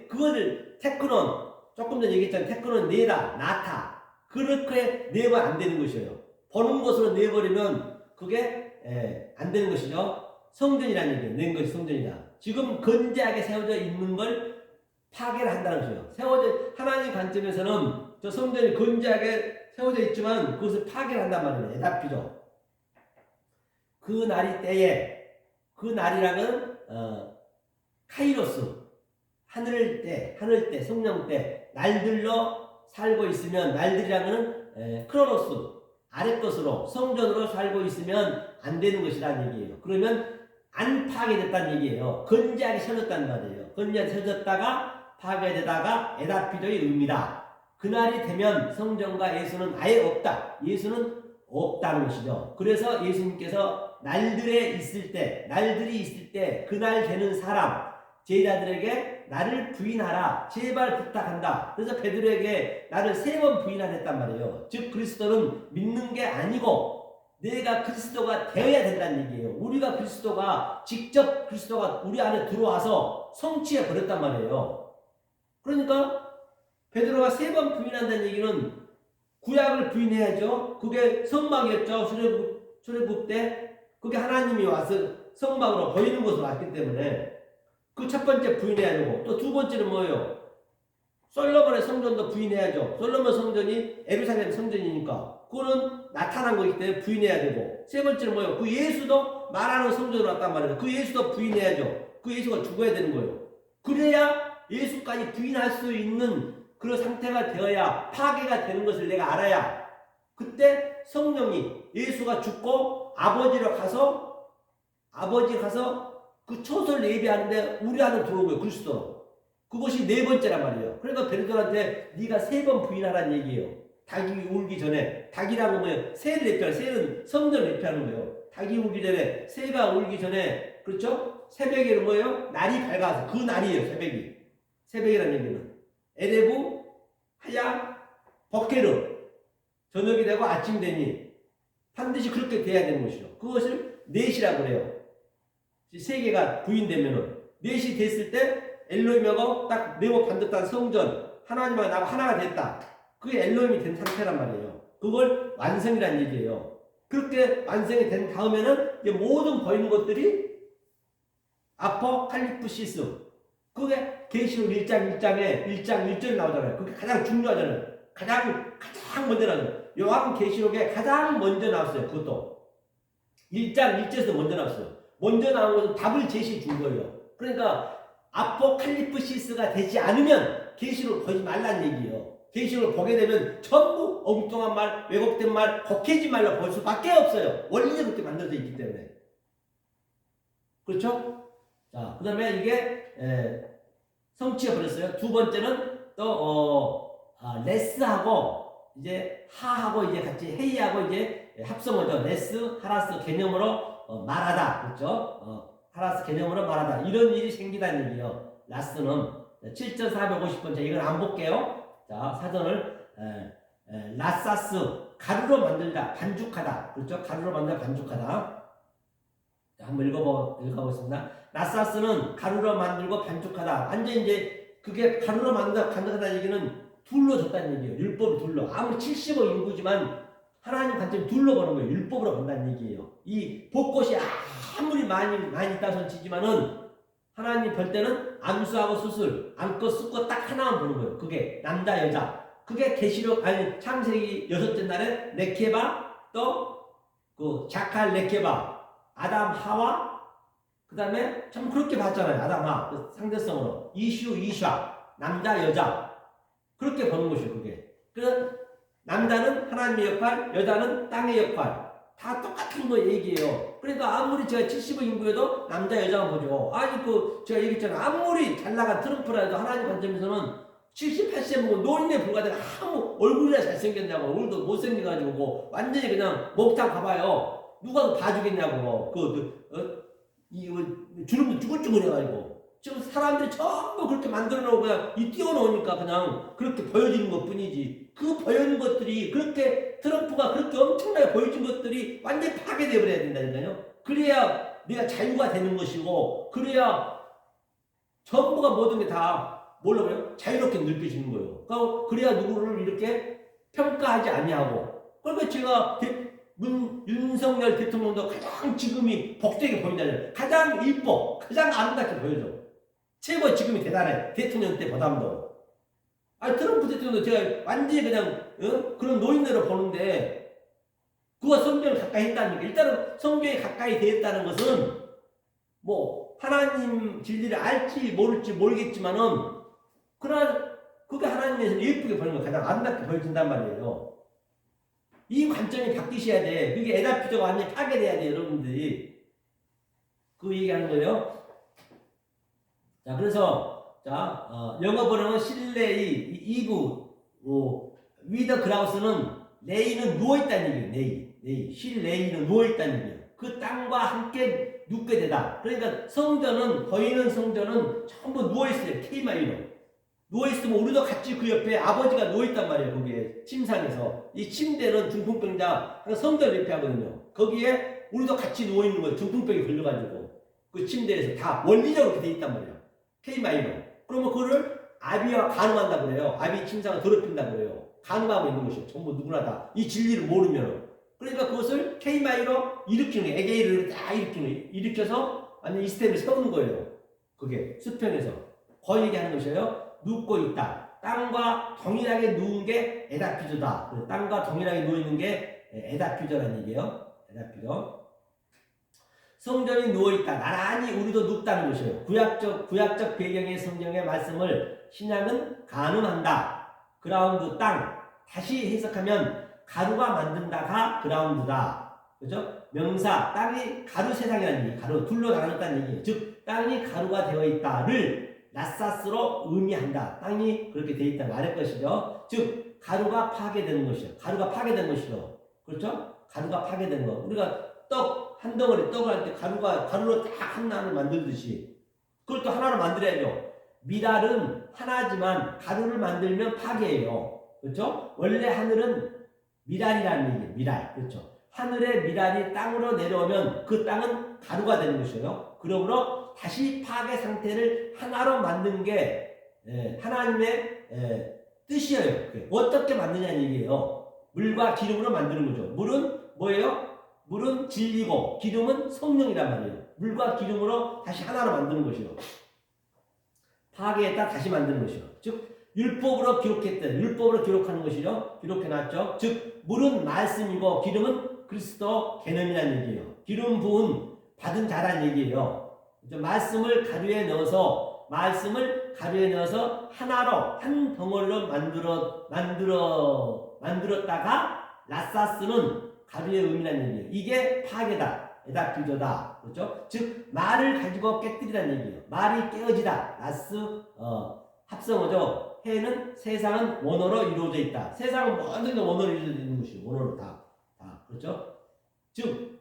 그거를 테크노, 조금 전에 얘기했잖아요. 테크노는 내다, 나타. 그렇게 내면 안 되는 것이에요. 보는 것으로 내버리면 그게 안 되는 것이죠. 성전이라는 얘기예요. 낸 것이 성전이다. 지금 건재하게 세워져 있는 걸 파괴를 한다는 것이에요. 하나님 관점에서는 저 성전이 건재하게 세워져 있지만 그것을 파괴를 한단 말이에요. 에다피죠. 그 날이 때에, 그 날이라는 카이로스, 하늘 때, 성령 때, 날들로 살고 있으면, 날들이라는 크로노스, 아래 것으로, 성전으로 살고 있으면 안 되는 것이라는 얘기예요. 그러면 안 파괴됐다는 얘기예요. 건재하게 세워졌다는 말이에요. 건재하게 세워졌다가 파괴되다가 에다피도의 의미다. 그날이 되면 성전과 예수는 아예 없다. 예수는 없다는 것이죠. 그래서 예수님께서 날들이 있을 때 그날 되는 사람 제자들에게 나를 부인하라 제발 부탁한다. 그래서 베드로에게 나를 3번 부인하랬단 말이에요. 즉 그리스도는 믿는 게 아니고 내가 그리스도가 되어야 된다는 얘기예요. 우리가 직접 그리스도가 우리 안에 들어와서 성취해 버렸단 말이에요. 그러니까 베드로가 3번 부인한다는 얘기는 구약을 부인해야죠. 그게 성막이었죠. 출애굽 때 그게 하나님이 와서 성막으로 보이는 것으로 왔기 때문에 그 첫 번째 부인해야 되고 또 두 번째는 뭐예요? 솔로몬의 성전도 부인해야죠. 솔로몬 성전이 예루살렘 성전이니까 그거는 나타난 거기 때문에 부인해야 되고 세 번째는 뭐예요? 그 예수도 말하는 성전으로 왔단 말이에요. 그 예수도 부인해야죠. 그 예수가 죽어야 되는 거예요. 그래야 예수까지 부인할 수 있는 그런 상태가 되어야 파괴가 되는 것을 내가 알아야 그때 성령이 예수가 죽고 아버지로 가서 그 초설 예배하는데 우리 안으로 들어온 거예요. 그리스도. 그것이 네 번째란 말이에요. 그러니까 베드로한테 네가 3번 부인하라는 얘기예요. 닭이 울기 전에. 닭이라는 건 뭐예요? 새를 대표하는, 새는 성전을 대표하는 거예요. 닭이 울기 전에, 새가 울기 전에, 그렇죠? 새벽에는 뭐예요? 날이 밝아서 그 날이에요. 새벽이라는 얘기는 에레브, 하야, 버케르. 저녁이 되고 아침이 되니 반드시 그렇게 돼야 되는 것이죠. 그것을 넷이라고 그래요. 세 개가 부인되면은 넷이 됐을 때 엘로힘하고 딱 네모 반듯한 성전 하나님과 나하고 하나가 됐다. 그게 엘로힘이 된 상태란 말이에요. 그걸 완성이란 얘기예요. 그렇게 완성이 된 다음에는 이제 모든 보이는 것들이 아포칼리프시스 그게 계시록 1장 1절에 나오잖아요. 그게 가장 중요하잖아요. 가장 먼저 나와요. 요한 계시록에 가장 먼저 나왔어요. 그것도 1장 1절에서 먼저 나왔어요. 먼저 나온 것은 답을 제시해 준 거예요. 그러니까 아포칼리프시스가 되지 않으면 계시록을 보지 말라는 얘기예요. 계시록을 보게 되면 전부 엉뚱한 말, 왜곡된 말, 곡해진 말로 볼 수밖에 없어요. 원리가 그렇게 만들어져 있기 때문에. 그렇죠? 자, 그 다음에 이게 성취해 버렸어요. 두 번째는 또 레스하고 이제 하하고 이제 같이 헤이하고 이제 합성어죠. 레스, 하라스 개념으로 말하다. 그렇죠? 하라스 개념으로 말하다. 이런 일이 생기다는 얘기예요. 라스는 7,450번째 이건 안 볼게요. 자, 사전을 라사스 가루로 만들다 반죽하다. 그렇죠? 가루로 만들다 반죽하다. 자, 한번 읽어보겠습니다. 라사스는 가루로 만들고 반죽하다. 완전 이제 그게 가루로 만들다 반죽하다는 얘기는 둘로 줬다는 얘기예요. 율법을 둘로. 아무리 70억 인구지만 하나님 관점 둘로 보는 거예요. 율법으로 본다는 얘기예요. 이 벚꽃이 아무리 많이 있다 손치지만은 하나님 볼 때는 암수하고 수술, 암컷, 수컷 딱 하나만 보는 거예요. 그게 남자, 여자. 그게 계시록 창세기 6째 날에 레케바 또 그 자칼 레케바 아담 하와 그 다음에 참 그렇게 봤잖아요. 아담 하와 그 상대성으로 이슈 남자 여자 그렇게 보는 것이에요. 그게. 그래서 남자는 하나님의 역할, 여자는 땅의 역할. 다 똑같은 거 얘기해요. 그러니까 아무리 제가 70억 인구여도 남자, 여자만 보죠. 아니, 제가 얘기했잖아요. 아무리 잘 나간 트럼프라도 하나님 관점에서는 70, 80에 먹은 노인에 불과한 아무 얼굴이나 잘생겼냐고, 얼굴도 못생겨가지고, 완전히 그냥 목탕 가봐요. 누가 봐주겠냐고, 주름도 쭈글쭈글 해가지고. 지금 사람들이 전부 그렇게 만들어 놓고 그냥 띄워놓으니까 그냥 그렇게 보여지는 것 뿐이지. 그 보여지는 것들이 그렇게 트럼프가 그렇게 엄청나게 보여준 것들이 완전히 파괴되어 버려야 된다니까요. 그래야 내가 자유가 되는 것이고 그래야 전부가 모든 게 다 뭐라고요? 자유롭게 느껴지는 거예요. 그래야 누구를 이렇게 평가하지 아니하고 그러니까 제가 윤석열 대통령도 가장 지금이 복되게 보인다잖아요. 가장 이뻐, 가장 아름답게 보여줘. 최고 지금이 대단해. 대통령 때 보담도. 트럼프 대통령도 제가 완전히 그냥 그런 노인으로 보는데 그가 성경을 가까이 했다니까. 일단은 성경에 가까이 되었다는 것은 뭐 하나님 진리를 알지 모를지 모르겠지만은 그러나 그게 하나님에서 예쁘게 보이는 거 가장 아름답게 보여준단 말이에요. 이 관점이 바뀌셔야 돼. 그게 에다피가 완전히 파괴돼야 돼, 여러분들이. 그 얘기하는 거예요. 자, 그래서, 영어 번역은 실레이, 이브, 위더 그라우스는, 레이는 누워있다는 얘기예요, 레이. 실레이는 누워있다는 얘기예요. 그 땅과 함께 눕게 되다. 그러니까 성전은, 보이는 성전은 전부 누워있어요, K마이로. 누워있으면 우리도 같이 그 옆에 아버지가 누워있단 말이에요. 거기에 침상에서. 이 침대는 중풍병자 성전을 대표하거든요. 거기에 우리도 같이 누워있는 거예요. 중풍병이 걸려가지고 그 침대에서 다 원리적으로 그렇게 돼 있단 말이에요. K마이너. 그러면 그거를 아비와 간음한다고 그래요. 아비 침상을 더럽힌다고 그래요. 가늠하고 있는 것이에요. 전부 누구나 다. 이 진리를 모르면. 그러니까 그것을 K마이로 일으키는 거예요. 에게이를 다 일으켜서 완전 이 스텝을 세우는 거예요. 그게 수평에서. 거의 얘기하는 것이에요. 눕고 있다. 땅과 동일하게 누운 게 에다피조다. 땅과 동일하게 누워있는 게 에다피조라는 얘기예요. 에다피조. 성전이 누워있다. 나란히 우리도 눕다는 것이에요. 구약적 배경의 성경의 말씀을 신약은 가늠한다. 그라운드 땅. 다시 해석하면 가루가 만든다가 그라운드다. 그죠? 명사 땅이 가루 세상이라는 얘기. 가루 둘로 나눴다는 얘기예요. 즉 땅이 가루가 되어 있다를 라사스로 의미한다. 땅이 그렇게 되어 있다고 말할 것이죠. 즉 가루가 파괴되는 것이요. 가루가 파괴된 것이요. 그렇죠? 가루가 파괴된 거. 우리가 한 덩어리 떡을 할 때 가루로 딱 하나를 만들듯이 그걸 또 하나로 만들어야죠. 미랄은 하나지만 가루를 만들면 파괴예요. 그렇죠? 원래 하늘은 미랄이라는 얘기예요. 미랄. 그렇죠? 하늘의 미랄이 땅으로 내려오면 그 땅은 가루가 되는 것이에요. 그러므로 다시 파괴 상태를 하나로 만드는 게 하나님의 뜻이에요. 어떻게 만드냐는 얘기예요. 물과 기름으로 만드는 거죠. 물은 뭐예요? 물은 진리고 기름은 성령이란 말이에요. 물과 기름으로 다시 하나로 만드는 것이요. 파괴했다 다시 만드는 것이요. 즉 율법으로 기록했다. 율법으로 기록하는 것이죠. 기록해놨죠. 즉 물은 말씀이고 기름은 그리스도 개념이라는 얘기예요. 기름 부은 받은 자란 얘기예요. 말씀을 가루에 넣어서 하나로 한 덩어리로 만들었다가 라사스는 가루의 의미라는 얘기예요. 이게 파괴다. 에다피조다. 그렇죠? 즉 말을 가지고 깨뜨리라는 얘기예요. 말이 깨어지다. 라스 합성어죠. 해는 세상은 원어로 이루어져 있다. 세상은 모든 게 원어로 이루어져 있는 것이에요. 원어로 다. 그렇죠? 즉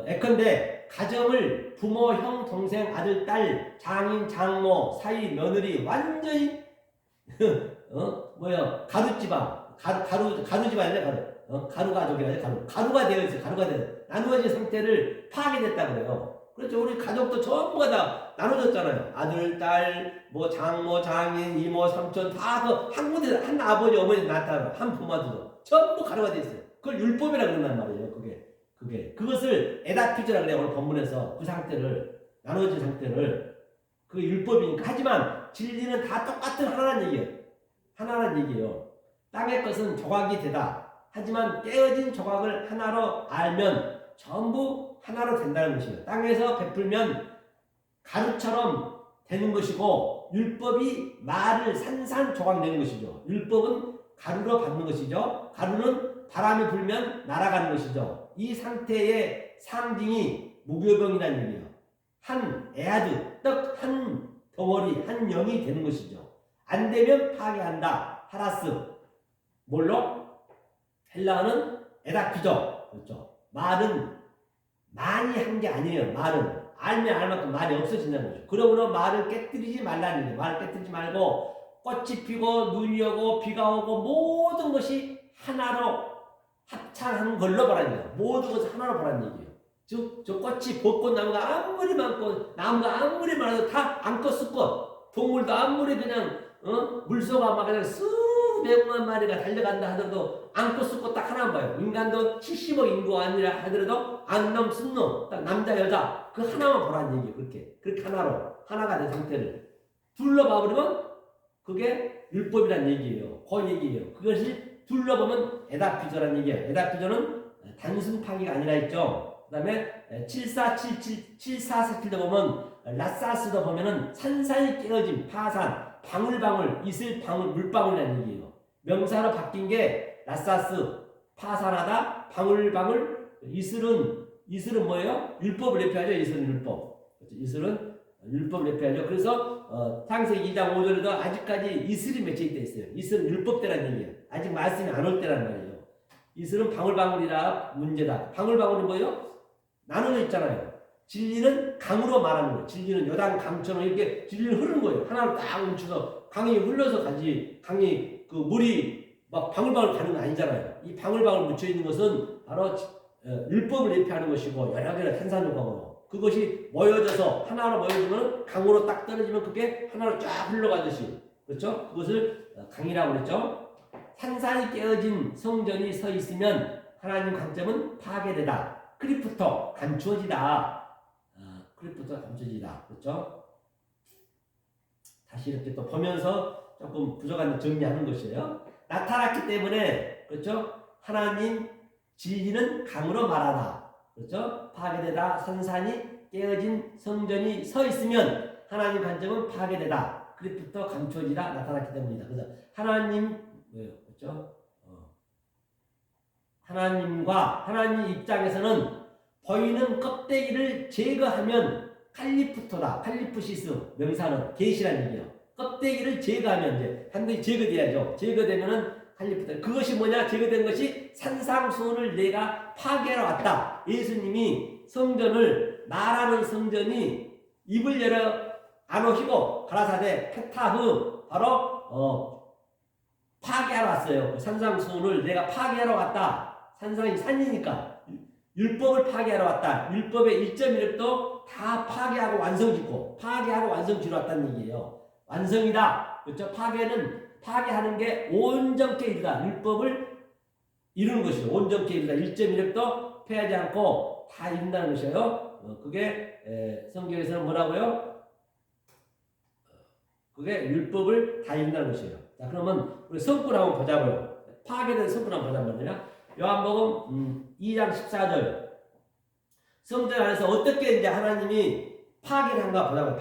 예컨대 가정을 부모, 형, 동생, 아들, 딸, 장인, 장모, 사위, 며느리 완전히 가루집안 가루집안이래. 가루 가족이라 가루가 되어 있어요. 나누어진 상태를 파괴됐다 그래요. 그렇죠. 우리 가족도 전부가 다 나눠졌잖아요. 아들, 딸, 장모, 장인, 이모, 삼촌 다 한 군데 한 아버지, 어머니 낳았다. 한 부모도 전부 가루가 되어 있어요. 그걸 율법이라고 그런단 말이에요. 그것을 에다피조라고 그래요. 오늘 본문에서 그 상태를 나눠진 상태를 그게 율법이니까. 하지만 진리는 다 똑같은 하나라는 얘기예요. 땅의 것은 조각이 되다. 하지만 깨어진 조각을 하나로 알면 전부 하나로 된다는 것이에요. 땅에서 베풀면 가루처럼 되는 것이고 율법이 말을 산산조각 내는 것이죠. 율법은 가루로 받는 것이죠. 가루는 바람이 불면 날아가는 것이죠. 이 상태의 상징이 무교병이라는 얘기예요. 한 에아드, 떡 한 덩어리, 한 영이 되는 것이죠. 안 되면 파괴한다. 하라스. 뭘로? 헬라어는 에다피조. 그렇죠. 말은 많이 한 게 아니에요. 말은 알면 알만큼 말이 없어진다는 거죠. 그러므로 말을 깨뜨리지 말라는 거예요. 말을 깨뜨리지 말고 꽃이 피고 눈이 오고 비가 오고 모든 것이 하나로 합창한 걸로 보라는 거예요. 모든 것을 하나로 보라는 얘기예요. 즉, 저 꽃이 벚꽃 나무가 아무리 많고 나무가 아무리 많아도 다 안고 숲꽃, 동물도 아무리 그냥 물소가 막 그냥 수백만 마리가 달려간다 하더라도 안고 숲꽃 딱 하나만 봐요. 인간도 70억 인구 아니라 하더라도 안놈 순놈 딱 남자 여자 그 하나만 보라는 얘기예요. 그렇게 하나가 된 상태를 둘러봐버리면 그게 율법이란 얘기예요. 그 얘기예요. 그것이 둘러보면 에다피조라는 얘기예요. 에다피조는 단순 파괴가 아니라 했죠. 그 다음에 7447도 보면 라사스도 보면은 산산이 깨어짐, 파산, 방울방울, 이슬 방울, 물방울이라는 얘기예요. 명사로 바뀐 게 라사스, 파산하다, 방울방울, 이슬은 뭐예요? 율법을 내표하죠. 이슬은 율법. 이슬은 율법을 내표하죠. 그래서 창세기 2장 5절에도 아직까지 이슬이 맺혀있다 있어요. 이슬은 율법대라는 얘기예요. 아직 말씀이 안 올 때라는 말이에요. 이슬은 방울방울이라 문제다. 방울방울이 뭐예요? 나눠져 있잖아요. 진리는 강으로 말하는 거예요. 진리는 여당 강처럼 이렇게 진리는 흐르는 거예요. 하나로 딱 뭉쳐서 강이 흘러서 가지. 강이 물이 막 방울방울 가는 건 아니잖아요. 이 방울방울 묻혀 있는 것은 바로 율법을 예표하는 것이고 여러 개의 산산조각으로 그것이 모여져서 하나로 모여지면 강으로 딱 떨어지면 그게 하나로 쫙 흘러가듯이 그렇죠? 그것을 강이라고 그랬죠. 산산이 깨어진 성전이 서 있으면 하나님 관점은 파괴되다. 그리부터 감추어지다. 그리부터 감추어지다. 그렇죠? 다시 이렇게 또 보면서 조금 부족한 정리하는 것이에요. 나타났기 때문에 그렇죠? 하나님 진리는 강으로 말하다. 그렇죠? 파괴되다. 산산이 깨어진 성전이 서 있으면 하나님 관점은 파괴되다. 그리부터 감추어지다. 나타났기 때문이다. 그래서 하나님 그렇죠? 하나님 입장에서는 보이는 껍데기를 제거하면 칼리프토다. 칼리프시스 명사는 계시라는 얘기예요. 껍데기를 제거하면 이제 한번 제거돼야죠. 제거되면은 칼리프토. 그것이 뭐냐? 제거된 것이 산상수훈을 내가 파괴하러 왔다. 예수님이 성전을 말하는 성전이 입을 열어 아노히고 가라사대 페타흐 바로 파괴하러 왔어요. 그 산상수훈을 내가 파괴하러 왔다. 산상이 산이니까 율법을 파괴하러 왔다. 율법의 1.1도 다 파괴하고 완성짓고 파괴하고 완성지로 왔다는 얘기예요. 완성이다. 그렇죠? 파괴하는 게 온전케 이르다. 율법을 이루는 것이죠. 온전케 이르다. 1.1도 패하지 않고 다 이룬다는 것이에요. 그게 성경에서는 뭐라고요? 그게 율법을 다 이룬다는 것이에요. 자, 그러면 우리 성분 한번 보자고요. 파괴된 성분 한번 보자면 뭐냐? 요한복음 2장 14절. 성전 안에서 어떻게 이제 하나님이 파괴를 한가 보자고요.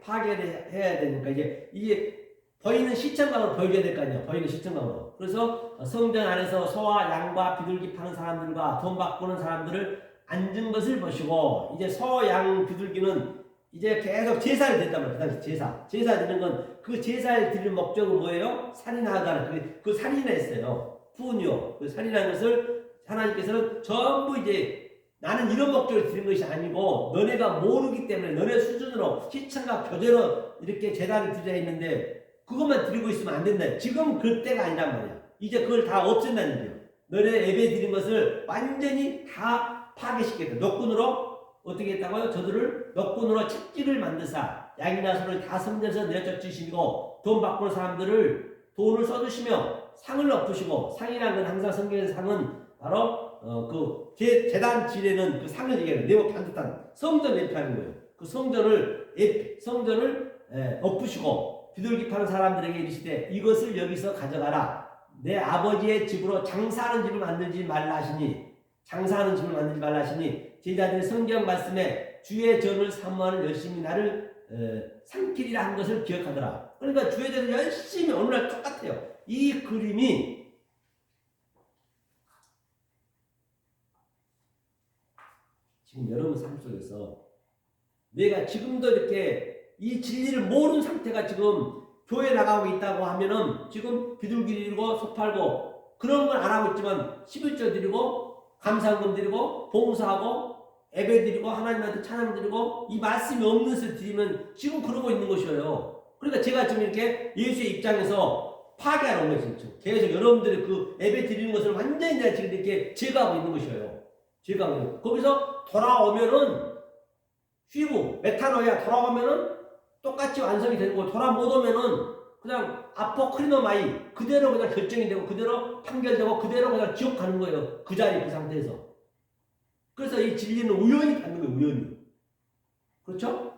파괴를 해야 되니까 이게 보이는 시청각으로 보여줘야 될 거 아니에요. 보이는 시청각으로. 그래서 성전 안에서 소와 양과 비둘기 파는 사람들과 돈 바꾸는 사람들을 앉은 것을 보시고, 이제 소, 양, 비둘기는 이제 계속 제사를 드렸단 말이에요. 그 당시 제사 드리는 건 그 제사를 드릴 목적은 뭐예요? 살인하다는 그 살인했어요. 푸니오. 그 살인한 것을 하나님께서는 전부 이제 나는 이런 목적을 드린 것이 아니고 너네가 모르기 때문에 너네 수준으로 시청각 교제로 이렇게 제단을 드려야 했는데 그것만 드리고 있으면 안 된다. 지금 그때가 아니란 말이야. 이제 그걸 다 없앤다는 거예요. 너네 예배 드린 것을 완전히 다 파괴시켰다. 노꾼으로 어떻게 했다고요? 저들을 노꾼으로 채찍을 만드사 양이나 소를 다 성전에서 내쫓으시고 돈 바꾸는 사람들을 돈을 써주시며 상을 엎으시고, 상이라는 건 항상 성경의 상은 바로 그 제단 지내는 그 상을 얘기하는 네모 반듯한 성전을 예표하는 거예요. 그 성전을 엎으시고 비둘기 파는 사람들에게 이르시되 이것을 여기서 가져가라. 내 아버지의 집으로 장사하는 집을 만들지 말라 하시니 제자들이 성경 말씀에 주의 전을 사모하는 열심히 나를 삼키리라 한 것을 기억하더라. 그러니까 주의 전을 열심히 오늘날 똑같아요. 이 그림이 지금 여러분 삶 속에서 내가 지금도 이렇게 이 진리를 모르는 상태가 지금 교회 나가고 있다고 하면은 지금 비둘기 드리고 소 팔고 그런 걸 안 하고 있지만 11조 드리고 감사금 드리고 봉사하고 예배 드리고 하나님한테 찬양 드리고 이 말씀이 없는 것을 드리면 지금 그러고 있는 것이에요. 그러니까 제가 지금 이렇게 예수의 입장에서 파괴하러 온 것이죠. 계속 여러분들이 그 예배 드리는 것을 완전히 내가 지금 이렇게 제거하고 있는 것이에요. 제거하고. 거기서 돌아오면은 쉬고 메타노야 돌아오면은 똑같이 완성이 되는 거고, 돌아 못 오면은 그냥 아포크리노마이 그대로 그냥 결정이 되고 그대로 판결되고 그대로 그냥 지옥 가는 거예요. 그 자리 그 상태에서. 그래서 이 진리는 우연히 갖는 거예요. 우연히. 그렇죠?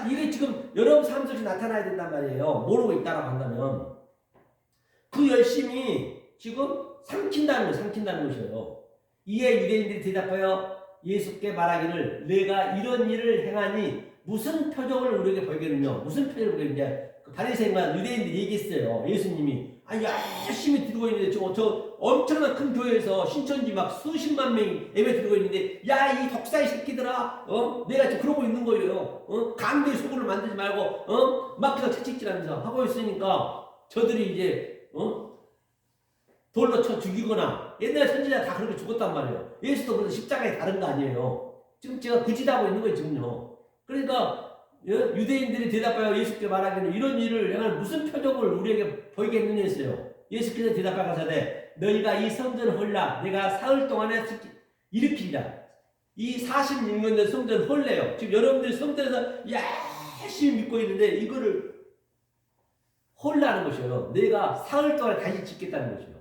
이게 지금 여러분 삶 속에 나타나야 된단 말이에요. 모르고 있다라고 한다면 그 열심이 지금 삼킨다는 것이에요. 이에 유대인들이 대답하여 예수께 말하기를 내가 이런 일을 행하니 무슨 표적을 우리에게 보이겠느냐. 무슨 표적을 보이겠느냐. 그 바리새인과 유대인들이 얘기했어요. 예수님이 열심히 드리고 있는데 저 엄청난 큰 교회에서 신천지 막 수십만 명이 예배 드리고 있는데 야 이 독사의 새끼들아 내가 지금 그러고 있는 거예요. 강도의 소굴을 만들지 말고 막 그냥 채찍질하면서 하고 있으니까 저들이 이제 돌로 쳐 죽이거나 옛날 선지자 다 그렇게 죽었단 말이에요. 예수도 그래서 십자가에 다른 거 아니에요. 지금 제가 구지하고 있는 거예요 지금요. 그러니까 유대인들이 대답하여 예수께 말하기를 이런 일을 행할 무슨 표적을 우리에게 보이겠느냐 했어요. 예수께서 대답하여 가사대 너희가 이 성전을 헐라 내가 사흘 동안에 일으키리라. 이 46년 된 성전을 헐래요. 지금 여러분들이 성전에서 열심히 믿고 있는데 이거를 홀라는 것이에요. 내가 사흘 동안 다시 짓겠다는 것이에요.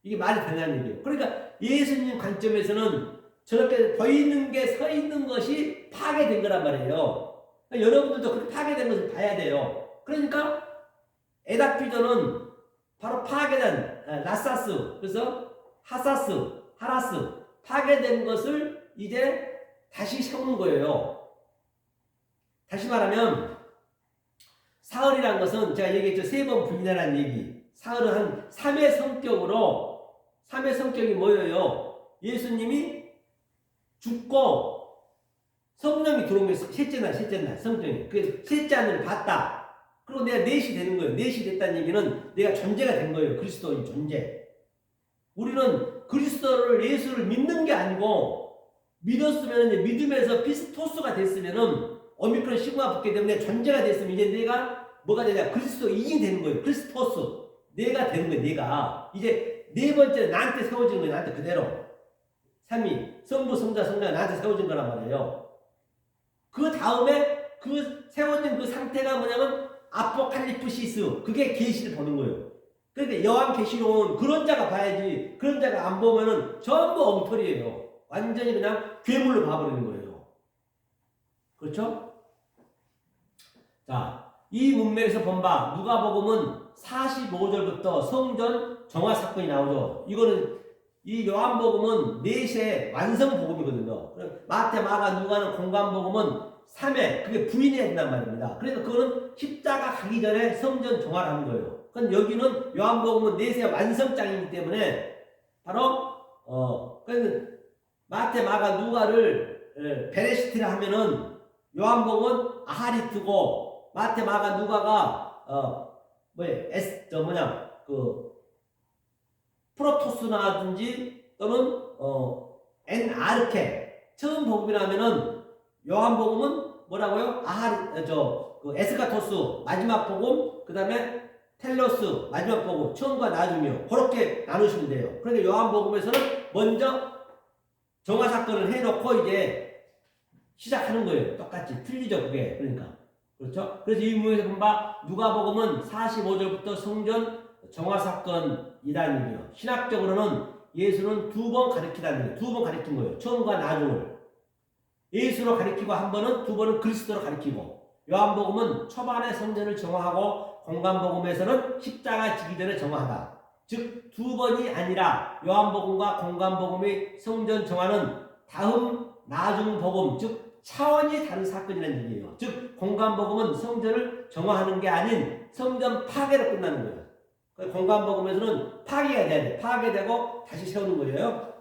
이게 말이 되냐는 얘기예요. 그러니까 예수님 관점에서는 저렇게 보이는 게 서 있는 것이 파괴된 거란 말이에요. 그러니까 여러분들도 그렇게 파괴된 것을 봐야 돼요. 그러니까 에다피도는 바로 파괴된 라사스, 그래서 하사스, 하라스, 파괴된 것을 이제 다시 세우는 거예요. 다시 말하면 사흘이란 것은 제가 얘기했죠. 3번 부인하라는 얘기. 사흘은 한 3의 성격으로, 3의 성격이 뭐예요? 예수님이 죽고 성령이 들어온 게 셋째 날 성령이. 그 셋째 하늘을 봤다. 그리고 내가 넷이 되는 거예요. 넷이 됐다는 얘기는 내가 존재가 된 거예요. 그리스도의 존재. 우리는 그리스도를, 예수를 믿는 게 아니고 믿었으면, 이제 믿음에서 피스토스가 됐으면은 오미크론 시그마 붙기 때문에 존재가 됐으면 이제 내가 뭐가 되냐? 그리스도인이 되는 거예요. 크리스토스. 내가 되는 거예요. 내가. 이제 네 번째 나한테 세워지는 거예요. 나한테 그대로. 삼위, 성부, 성자, 성자가 나한테 세워진 거란 말이에요. 그 다음에 그 세워진 그 상태가 뭐냐면 아포칼리프시스. 그게 계시를 보는 거예요. 그러니까 요한계시록은 그런 자가 봐야지, 그런 자가 안 보면은 전부 엉터리예요. 완전히 그냥 괴물로 봐버리는 거예요. 그렇죠? 자, 이 문맥에서 본 바 누가복음은 45절부터 성전 정화 사건이 나오죠. 이거는 이 요한복음은 4세 완성복음이거든요. 마태, 마가, 누가는 공관복음은 3회, 그게 부인해야 된단 말입니다. 그래서 그거는 십자가 가기 전에 성전 정화를 하는 거예요. 그럼 여기는 요한복음은 4세 완성장이기 때문에 바로 그래서 마태, 마가, 누가를 베레시티라 하면은 요한복음은 아하리트고 마태, 마가, 누가가 프로토스나든지 또는 엔아르케 처음 복음이라면은 요한복음은 뭐라고요? 에스카토스 마지막 복음, 그 다음에 텔로스 마지막 복음, 처음과 나중이요. 그렇게 나누시면 돼요. 그런데 요한복음에서는 먼저 정화 사건을 해놓고 이제 시작하는 거예요. 똑같이 틀리죠, 그게. 그러니까 그렇죠? 그래서 이 문에서 본 바 누가복음은 45절부터 성전 정화 사건이라는 얘기예요. 신학적으로는 예수는 2번 가르치다는 얘기예요. 2번 가르친 거예요. 처음과 나중을. 예수로 가르치고 한 번은, 2번은 그리스도로 가르치고. 요한복음은 초반에 성전을 정화하고 공관복음에서는 십자가 지기 전에 정화하다. 즉 2번이 아니라 요한복음과 공관복음의 성전 정화는 다음 나중 복음, 즉 차원이 다른 사건이라는 얘기예요. 즉 공관복음은 성전을 정화하는 게 아닌 성전 파괴로 끝나는 거예요. 공관복음에서는 파괴가 돼야 돼. 파괴되고 다시 세우는 거예요.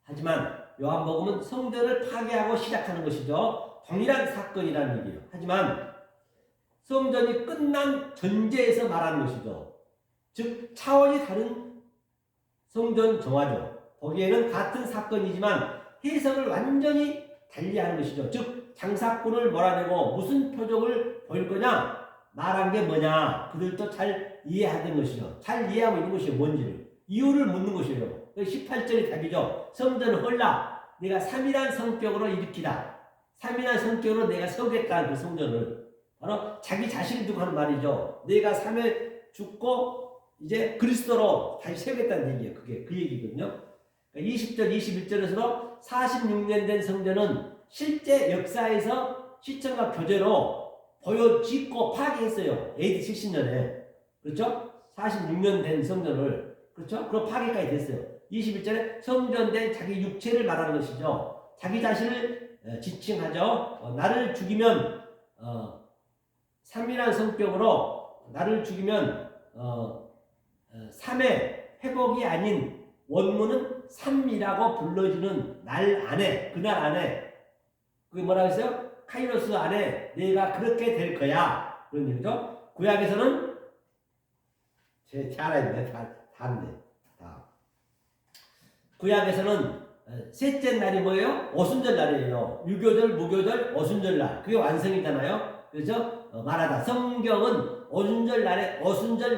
하지만 요한복음은 성전을 파괴하고 시작하는 것이죠. 동일한 사건이라는 얘기예요. 하지만 성전이 끝난 전제에서 말하는 것이죠. 즉 차원이 다른 성전 정화죠. 거기에는 같은 사건이지만 해석을 완전히 달리하는 것이죠. 즉 장사꾼을 몰아내고 무슨 표적을 보일 거냐 말한 게 뭐냐 그들도 잘 이해하는 것이죠. 잘 이해하고 있는 것이 뭔지를 이유를 묻는 것이에요. 18절이 답이죠. 성전을 헐라 내가 3일한 성격으로 일으키다. 3일한 성격으로 내가 세우겠다는 그 성전을 바로 자기 자신을 두고 하는 말이죠. 내가 3일 죽고 이제 그리스도로 다시 세우겠다는 얘기예요. 그게 그 얘기거든요. 20절 21절에서도 46년 된 성전은 실제 역사에서 시청과 교제로 보여짓고 파괴했어요. AD 70년에. 그렇죠? 46년 된 성전을. 그렇죠? 그럼 파괴까지 됐어요. 21절에 성전된 자기 육체를 말하는 것이죠. 자기 자신을 지칭하죠. 나를 죽이면 3이라는 성격으로 나를 죽이면 3의 회복이 아닌 원문은 3이라고 불러지는 날 안에, 그날 안에 그게 뭐라고 했어요? 카이로스 안에 내가 그렇게 될 거야. 그런 얘기죠. 구약에서는 제 알아야 돼. 다른데. 구약에서는 셋째 날이 뭐예요? 오순절 날이에요. 유교절, 무교절, 오순절 날. 그게 완성이잖아요. 그래서 말하다. 성경은 오순절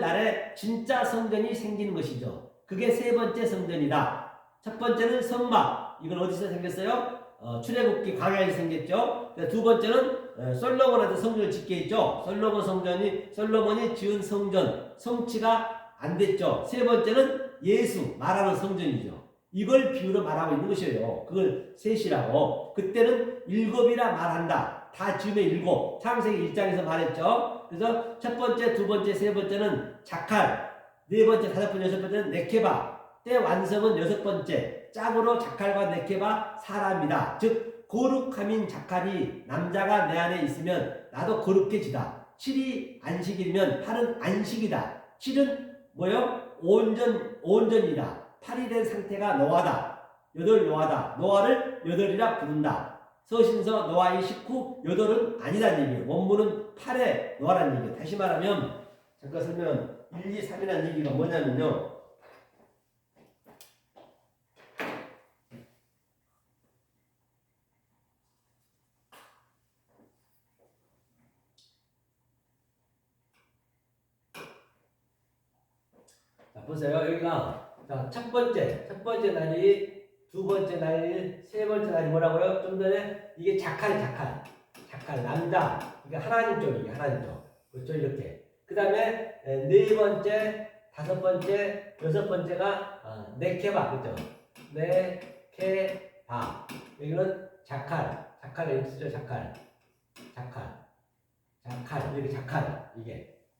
날에 진짜 성전이 생기는 것이죠. 그게 세 번째 성전이다. 첫 번째는 성막. 이건 어디서 생겼어요? 출애굽기 광야에서 생겼죠. 두 번째는 솔로몬한테 성전을 짓게 했죠. 솔로몬이 지은 성전, 성취가 안 됐죠. 세 번째는 예수, 말하는 성전이죠. 이걸 비유로 말하고 있는 것이에요. 그걸 셋이라고. 그때는 일곱이라 말한다. 다 지음의 일곱. 창세기 1장에서 말했죠. 그래서 첫 번째, 두 번째, 세 번째는 자칼, 네 번째, 다섯 번째, 여섯 번째는 네케바. 때 완성은 여섯 번째. 짝으로 자칼과 네케바 사람이다. 즉 거룩함인 자칼이 남자가 내 안에 있으면 나도 거룩해지다. 7이 안식일이면 8은 안식이다. 7은 뭐요? 온전이다. 8이 된 상태가 노아다. 노아다. 노아를 여덟이라 부른다. 서신서 노아 29, 여덟은 아니란 얘기예요. 원문은 8의 노아란 얘기예요. 다시 말하면 잠깐 설명 1, 2, 3이라는 얘기가 뭐냐면요. 자, 보세요. 여기가 자, 첫 번째 날이, 두 번째 날이, 세 번째 날이 뭐라고요? 좀 전에 이게 자칼, 남자. 이게 하나님 쪽이에요. 하나님 쪽. 그렇죠? 이렇게. 그 다음에 네 번째, 다섯 번째, 여섯 번째가 네케바. 그렇죠? 네케바. 여기는 자칼. 이렇게 쓰죠. 자칼. 이렇게 자칼.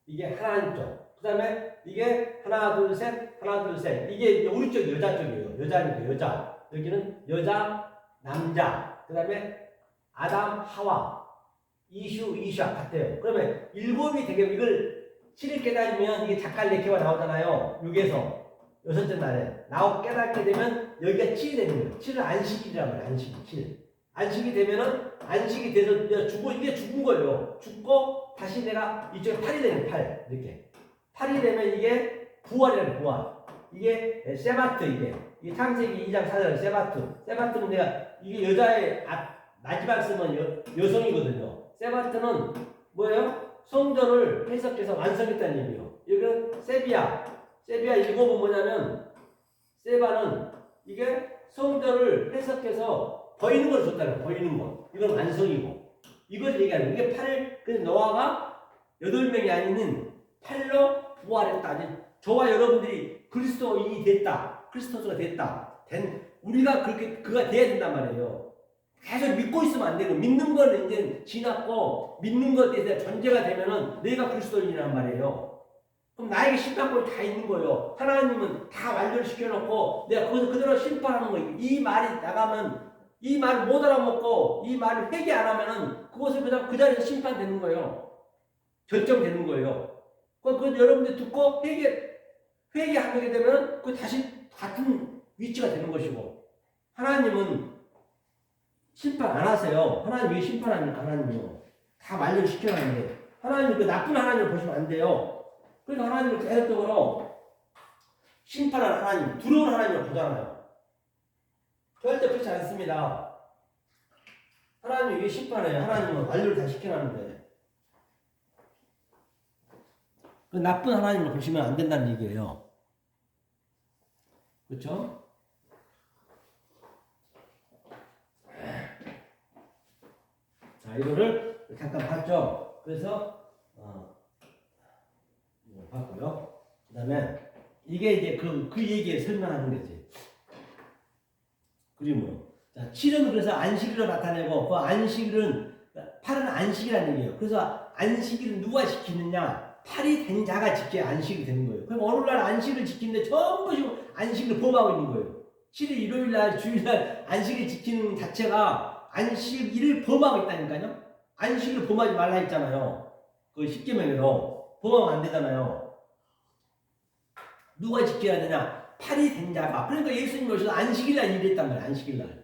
이게 하나님 쪽. 그 다음에 이게 하나 둘 셋 이게 우리 쪽 여자 쪽이에요. 여자니까 여자. 여기는 여자 남자. 그 다음에 아담 하와 이슈아 같아요. 그러면 일곱이 되게 이걸 7일 깨달으면 이게 자칼레케가 나오잖아요. 6에서 여섯째 날에 깨닫게 되면 여기가 7이 되는 거예요. 7은 안식일이란 말이에요. 안식이 되면은 안식이 돼서 이게 죽은 거예요. 죽고 다시 내가 이쪽에 8이 되는 8 이렇게 8이 되면 이게 부활이라는 부활. 이게 세바트 이게 창세기 2장 4절 세바트는 내가 이게 여자의 마지막 쓰면 여성이거든요. 세바트는 뭐예요? 성전을 해석해서 완성했다는 얘기예요. 여기는 세비야 일곱은 뭐냐면 세바는 이게 성전을 해석해서 보이는 걸 줬다는 거예요. 보이는 거. 이건 완성이고. 이걸 얘기하는 거예요. 이게 8일, 그래서 노아가 8명이 아닌 8로 부활했다. 저와 여러분들이 그리스도인이 됐다. 크리스토스가 됐다. 우리가 그가 돼야 된단 말이에요. 계속 믿고 있으면 안 되고, 믿는 건 이제 지났고, 믿는 것에 대해서 전제가 되면은 내가 그리스도인이란 말이에요. 그럼 나에게 심판권이 다 있는 거예요. 하나님은 다 완전히 시켜놓고, 내가 거기서 그대로 심판하는 거예요. 이 말이 나가면, 이 말을 못 알아먹고, 이 말을 회개 안 하면은, 그것을 그냥 그 자리에서 심판되는 거예요. 결정되는 거예요. 그건 여러분들 듣고 회개하게 되면 그 다시 같은 위치가 되는 것이고, 하나님은 심판 안 하세요. 하나님 왜 심판하는 하나님이요? 다 완전시켜놨는데 하나님 그 나쁜 하나님을 보시면 안 돼요. 그러니까 하나님을 계속적으로 심판하는 하나님, 두려운 하나님을 보잖아요. 절대 그렇지 않습니다. 하나님이 왜 심판해요? 하나님은 완료를 다 시켜놨는데. 그 나쁜 하나님을 보시면 안 된다는 얘기예요. 그렇죠? 자, 이거를 잠깐 봤죠? 그래서 이거 봤고요. 그 다음에 이게 이제 그 얘기에 설명하는 거지. 그림으로. 자, 7은 그래서 안식일로 나타내고, 그 안식일은 8은 안식이라는 얘기예요. 그래서 안식일은 누가 지키느냐? 8이 된 자가 지켜야 안식이 되는 거예요. 그럼 어느 날 안식을 지키는데 전부 지금 안식을 범하고 있는 거예요. 7일 일요일날 주일날 안식을 지키는 자체가 안식일을 범하고 있다니까요. 안식을 범하지 말라 했잖아요. 그 10계명으로 범하면 안 되잖아요. 누가 지켜야 되냐? 8이 된 자가. 그러니까 예수님이 오셔서 안식일날 일했단 말이에요. 안식일날.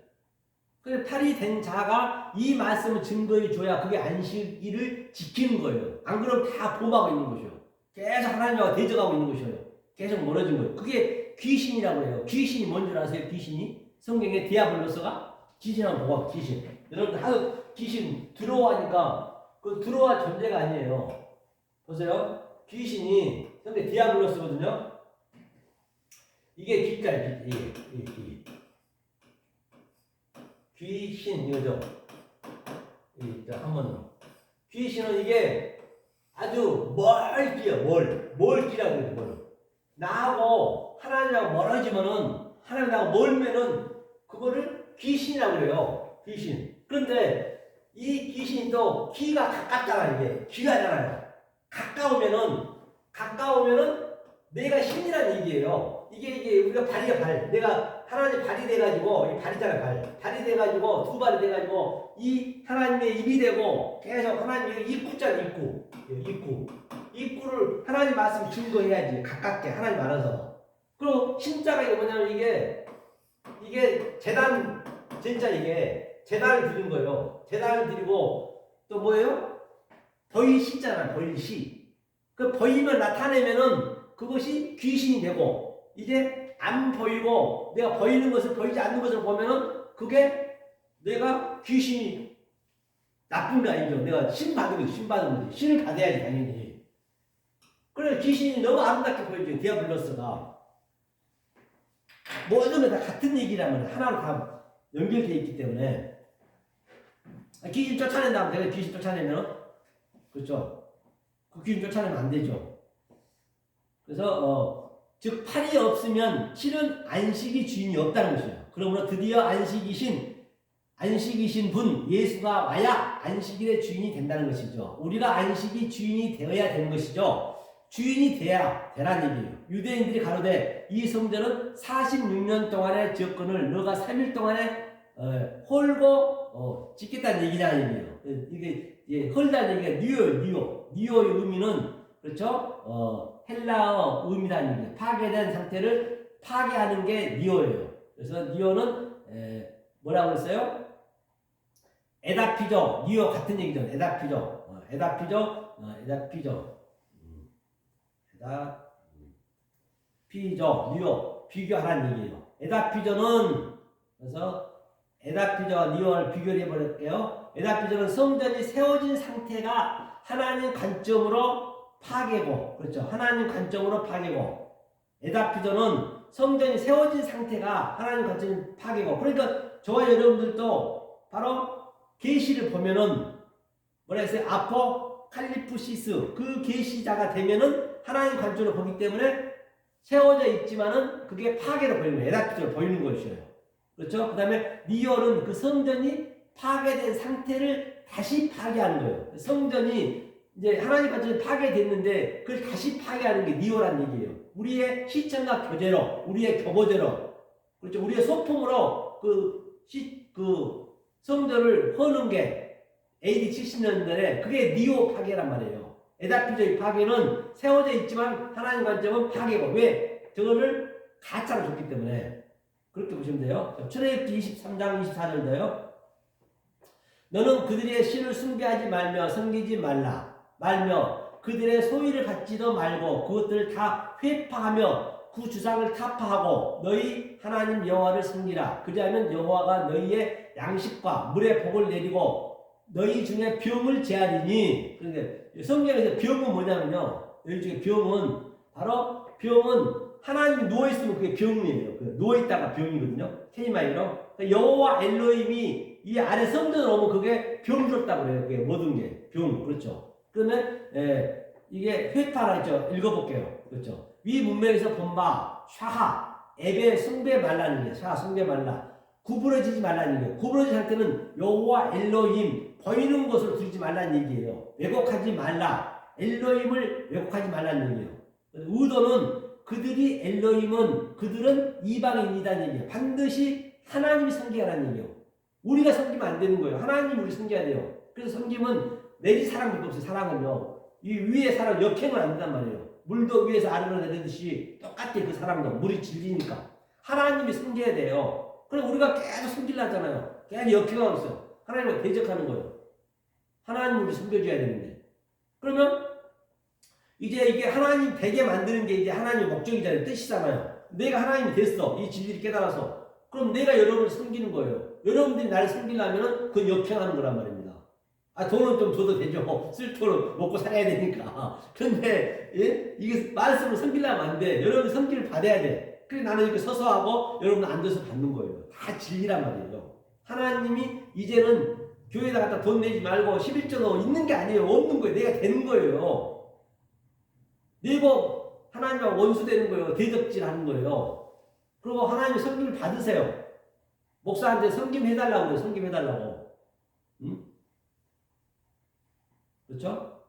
그래서 8이 된 자가 이 말씀을 증거해 줘야 그게 안식일을 지키는 거예요. 안 그러면 다 범하고 있는 것이요. 계속 하나님과 대적하고 있는 것이에요. 계속 멀어진 거예요. 그게 귀신이라고 해요. 귀신이 뭔 줄 아세요? 귀신이? 성경에 디아블로스가 귀신하고 뭐가 귀신. 여러분들 하도 귀신 들어와니까 그 들어와 존재가 아니에요. 보세요. 귀신이 성경 디아블로스거든요. 이게 귀자예요. 이게 귀신 이거죠. 한번 귀신은 이게 아주 멀지요. 멀지라고 그래요. 멀. 나하고 하나님하고 멀어지면은 하나님하고 멀면은 그거를 귀신이라고 그래요. 귀신. 그런데 이 귀신이 또 귀가 가깝잖아요. 이게 귀하잖아요. 가까우면은 내가 신이라는 얘기예요. 이게 우리가 발이야 발. 내가 하나님 발이 돼가지고 이 발이잖아요. 발이 돼가지고 두 발이 돼가지고 이 하나님의 입이 되고 계속 하나님의 입구잖아요. 입구를 하나님 말씀 증거해야지. 가깝게 하나님 알아서. 그리고 신자가 이게 뭐냐면 이게 제단 진짜 이게 제단을 드린 거예요. 제단을 드리고 또 뭐예요? 보이시잖아. 보이시. 그 보이면 나타내면은 그것이 귀신이 되고 이제 안 보이고 내가 보이는 것을 보이지 않는 것을 보면은 그게 내가 귀신이 나쁜 거 아니죠. 내가 신 받은 거지. 신을 받아야지 당연히. 그래 귀신이 너무 아름답게 보여줘요. 디아블로스가. 모든 게 다 같은 얘기라면 하나로 다 연결되어 있기 때문에 귀신 쫓아낸다면 내가 귀신 쫓아내면 그렇죠. 그 귀신 쫓아내면 안 되죠. 그래서 즉 팔이 없으면 실은 안식이 주인이 없다는 것이에요. 그러므로 드디어 안식이신 분 예수가 와야 안식일의 주인이 된다는 것이죠. 우리가 안식이 주인이 되어야 되는 것이죠. 주인이 되란 얘기예요. 유대인들이 가로되 이 성전은 46년 동안의 접근을 너가 3일 동안에 홀고 짓겠다는 얘기냐는 얘기예요. 이게 헐다는 얘기가 니오의 의미는 그렇죠? 헬라어 의미라는 얘기예요. 파괴된 상태를 파괴하는 게 니오예요. 그래서 니오는 뭐라고 했어요? 에다피죠. 니오 같은 얘기죠. 에다피죠. 니오 비교하라는 얘기예요. 에다피저는 그래서 에다피저와 니오를 비교를 해버릴게요. 에다피저는 성전이 세워진 상태가 하나님 관점으로 파괴고, 그렇죠. 하나님 관점으로 파괴고, 에다피저는 성전이 세워진 상태가 하나님 관점이 파괴고, 그러니까 저와 여러분들도 바로 계시를 보면은 뭐라 했어요? 아포칼리프시스 그 계시자가 되면은 하나님 관점으로 보기 때문에 세워져 있지만은 그게 파괴로 보이는 거예요. 에다피저로 보이는 것이에요. 그렇죠? 그 다음에 니올은 그 성전이 파괴된 상태를 다시 파괴하는 거예요. 성전이 이제 하나님 관점이 파괴됐는데 그걸 다시 파괴하는 게 니오라는 얘기예요. 우리의 시청과 교제로, 우리의 교보제로, 그렇죠? 우리의 소품으로 그 성전을 허는 게 AD 70년대에 그게 니오 파괴란 말이에요. 에다피저의 파괴는 세워져 있지만 하나님 관점은 파괴고, 왜? 저거를 가짜로 줬기 때문에. 그렇게 보시면 돼요. 출애굽기 23장 24절도요. 너는 그들의 신을 숭배하지 말며 섬기지 말며 그들의 소유를 갖지도 말고 그것들을 다 회파하며 그 주상을 타파하고 너희 하나님 여호와를 섬기라. 그리하면 여호와가 너희의 양식과 물의 복을 내리고 너희 중에 병을 제하리니. 그러니까 성경에서 병은 뭐냐면요, 여기 중에 병은 바로 병은 하나님이 누워있으면 그게 병이에요. 누워있다가 병이거든요. 테이마이로. 여호와 엘로힘이 이 안에 성전을 오면 그게 병스럽다고 그래요. 그게 모든 게 병. 그렇죠. 그러면 이게 회파라 했죠. 읽어볼게요. 그렇죠. 위 문맥에서 본 바 샤하 에베 숭배 말라는 게 샤하 숭배 말라. 구부러지지 말라는 얘기예요. 구부러진 상태는 여호와 엘로힘 보이는 것으로 드리지 말라는 얘기예요. 왜곡하지 말라. 엘로힘을 왜곡하지 말라는 얘기예요. 의도는 그들이 엘로힘은 그들은 이방인이라는 얘기예요. 반드시 하나님이 섬기라는 얘기예요. 우리가 섬기면 안 되는 거예요. 하나님이 우리 섬겨야 돼요. 그래서 섬김은 내지 사랑밖에 없어요. 사랑은요. 이 위에 사람 역행은 안 된단 말이에요. 물도 위에서 아래로 내리듯이 똑같아. 그 사람도 물이 질리니까 하나님이 섬겨야 돼요. 그럼 우리가 계속 섬기려 하잖아요. 계속 역행하고 있어요. 하나님을 대적하는 거예요. 하나님을 우리 섬겨줘야 되는데. 그러면 이제 이게 하나님 되게 만드는 게 이제 하나님의 목적이잖아요. 뜻이잖아요. 내가 하나님이 됐어. 이 진리를 깨달아서. 그럼 내가 여러분을 섬기는 거예요. 여러분들이 나를 섬기려면 그건 역행하는 거란 말입니다. 돈은 좀 줘도 되죠. 쓸 돈은 먹고 살아야 되니까. 그런데 이게 말씀을 섬기려면 안 돼. 여러분 섬기를 받아야 돼. 그래 나는 이렇게 서서 하고 여러분 앉아서 받는 거예요. 다 진리란 말이에요. 하나님이 이제는 교회에다 갖다 돈 내지 말고 11조 있는 게 아니에요. 없는 거예요. 내가 되는 거예요. 내고 하나님하고 원수되는 거예요. 대적질 하는 거예요. 그리고 하나님의 섬김을 받으세요. 목사한테 섬김해달라고 그래요. 섬김해달라고. 응? 그렇죠?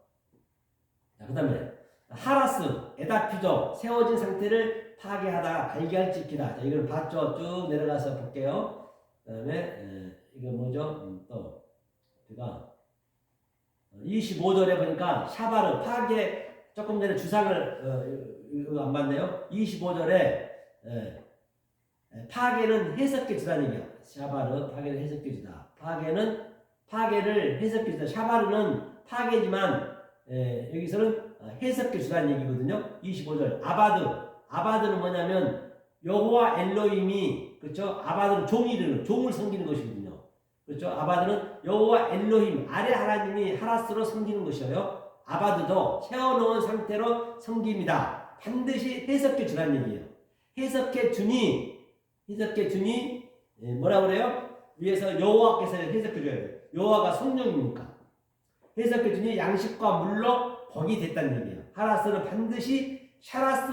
자, 그 다음에 하라스, 에다피족, 세워진 상태를 파괴하다가 갈기할지키다. 자, 이걸 봤죠? 쭉 내려가서 볼게요. 그 다음에 이거 뭐죠? 또 우리가 25절에 보니까 샤바르, 파괴, 조금 전에 주상을 이거 안 봤네요. 25절에 파괴는 해석해 주라는 얘기야. 샤바르, 파괴는 해석해 주다. 파괴를 해석해 주다. 샤바르는 파괴지만 여기서는 해석해 주라는 얘기거든요. 25절 아바드는 뭐냐면 여호와 엘로힘이, 그렇죠? 아바드는 종을 섬기는 것이거든요. 그렇죠? 아바드는 여호와 엘로힘, 아래 하나님이 하라스로 섬기는 것이에요. 아바드도 세워놓은 상태로 섬깁니다. 반드시 해석해 주라는 얘기예요. 해석해 주니 뭐라 그래요? 위에서 여호와께서 해석해 줘야 돼요. 여호와가 성령이니까. 해석해 주니 양식과 물로 복이 됐다는 얘기예요. 하라스는 반드시 샤라스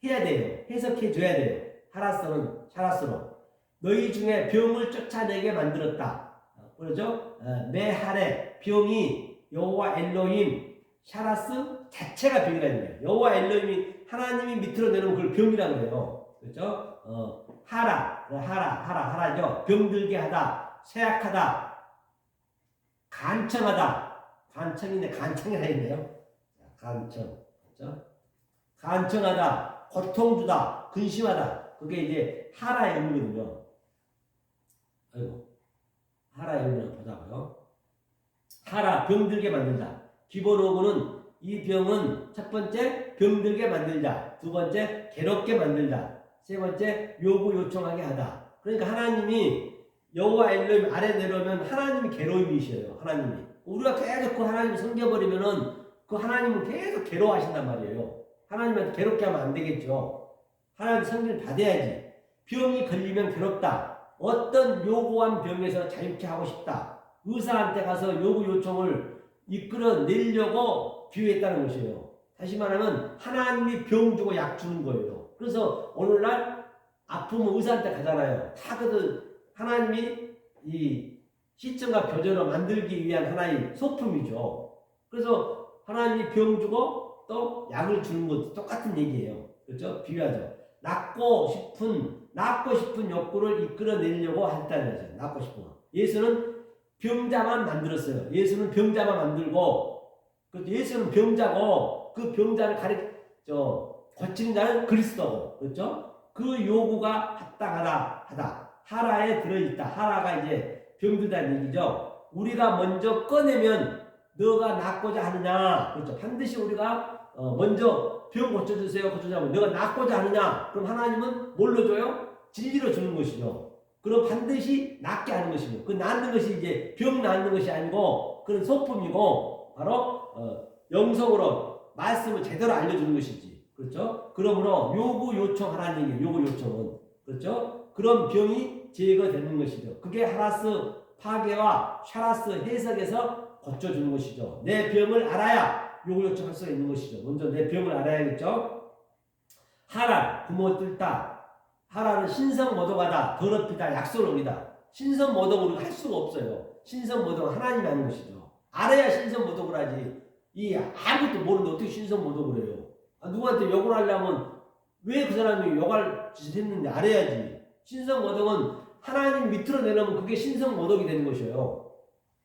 해야 돼요. 해석해 줘야 돼요. 하라스는 샤라스로. 너희 중에 병을 쫓아내게 만들었다. 그러죠? 메하레, 병이 여호와 엘로힘, 샤라스 자체가 병이라는 거예요. 여호와 엘로힘이 하나님이 밑으로 내놓은 그걸 병이라고 해요. 그렇죠? 하라죠. 병들게 하다, 쇠약하다, 간청하다. 간청인데 간청이라 했네요. 간청. 그렇죠? 간청하다, 고통 주다, 근심하다. 그게 이제 하라의 의미거든요. 아이고. 하라의 의미를 보자고요. 하라, 병들게 만든다. 기본 어구는 이 병은 첫 번째 병들게 만들자, 두 번째 괴롭게 만들자, 세 번째 요구 요청하게 하다. 그러니까 하나님이 여호와 엘로힘 아래 내려오면 하나님이 괴로움이셔요. 하나님이 우리가 계속 그 하나님을 섬겨버리면은 그 하나님은 계속 괴로워하신단 말이에요. 하나님한테 괴롭게 하면 안 되겠죠. 하나님 섬기를 받아야지. 병이 걸리면 괴롭다. 어떤 요구한 병에서 자유케 하고 싶다. 의사한테 가서 요구 요청을 이끌어내려고 비유했다는 것이에요. 다시 말하면 하나님이 병 주고 약 주는 거예요. 그래서 오늘날 아프면 의사한테 가잖아요. 다 그 하나님이 이 시청과 교제로 만들기 위한 하나의 소품이죠. 그래서 하나님이 병 주고 또 약을 주는 것도 똑같은 얘기예요. 그렇죠? 비유하죠. 낳고 싶은 욕구를 이끌어내려고 했다는 거죠. 낳고 싶은 거. 예수는 병자만 만들었어요. 예수는 병자만 만들고, 예수는 병자고, 그 병자를 고치는 자는 그리스도고, 그렇죠? 그 요구가 합당하다. 하라에 들어있다. 하라가 이제 병들다는 얘기죠. 우리가 먼저 꺼내면 너가 낫고자 하느냐. 그렇죠. 반드시 우리가 먼저 병 고쳐주세요. 고쳐주자면 너가 낫고자 하느냐. 그럼 하나님은 뭘로 줘요? 진리로 주는 것이죠. 그럼 반드시 낫게 하는 것이고, 그 낫는 것이 이제 병 낫는 것이 아니고 그런 소품이고 바로 영성으로 말씀을 제대로 알려주는 것이지. 그렇죠? 그러므로 요구 요청하라는 얘기예요. 요구 요청은. 그렇죠? 그런 병이 제거되는 것이죠. 그게 하라스 파괴와 샤라스 해석에서 고쳐주는 것이죠. 내 병을 알아야 요구 요청할 수가 있는 것이죠. 먼저 내 병을 알아야겠죠. 하라, 부모 뜰다. 하라는 신성모독하다, 더럽히다, 약속을 어기다. 신성모독을 할 수가 없어요. 신성모독은 하나님이 하는 것이죠. 알아야 신성모독을 하지. 이 아무것도 모르는데 어떻게 신성모독을 해요? 누구한테 욕을 하려면 왜 그 사람이 욕할 짓을 했는데 알아야지. 신성모독은 하나님 밑으로 내놓으면 그게 신성모독이 되는 것이에요.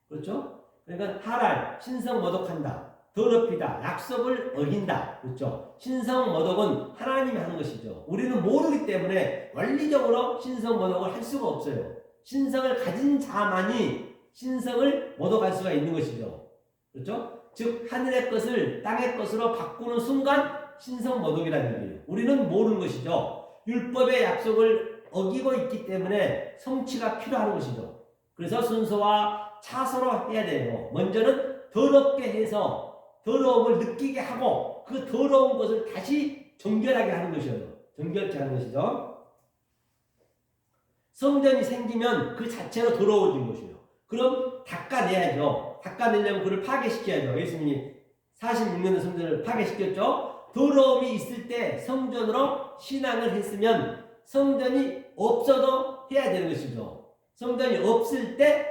그렇죠? 그러니까 하랄, 신성모독한다. 더럽히다, 약속을 어긴다. 그렇죠? 신성모독은 하나님이 하는 것이죠. 우리는 모르기 때문에 원리적으로 신성모독을 할 수가 없어요. 신성을 가진 자만이 신성을 모독할 수가 있는 것이죠. 그렇죠? 즉 하늘의 것을 땅의 것으로 바꾸는 순간 신성모독이라는 얘기예요. 우리는 모르는 것이죠. 율법의 약속을 어기고 있기 때문에 성취가 필요한 것이죠. 그래서 순서와 차서로 해야 돼요. 먼저는 더럽게 해서 더러움을 느끼게 하고 그 더러운 것을 다시 정결하게 하는 것이에요. 정결케 하는 것이죠. 성전이 생기면 그 자체로 더러워진 것이에요. 그럼 닦아내야죠. 닦아내려면 그를 파괴시켜야죠. 예수님이 46년의 성전을 파괴시켰죠. 더러움이 있을 때 성전으로 신앙을 했으면 성전이 없어도 해야 되는 것이죠. 성전이 없을 때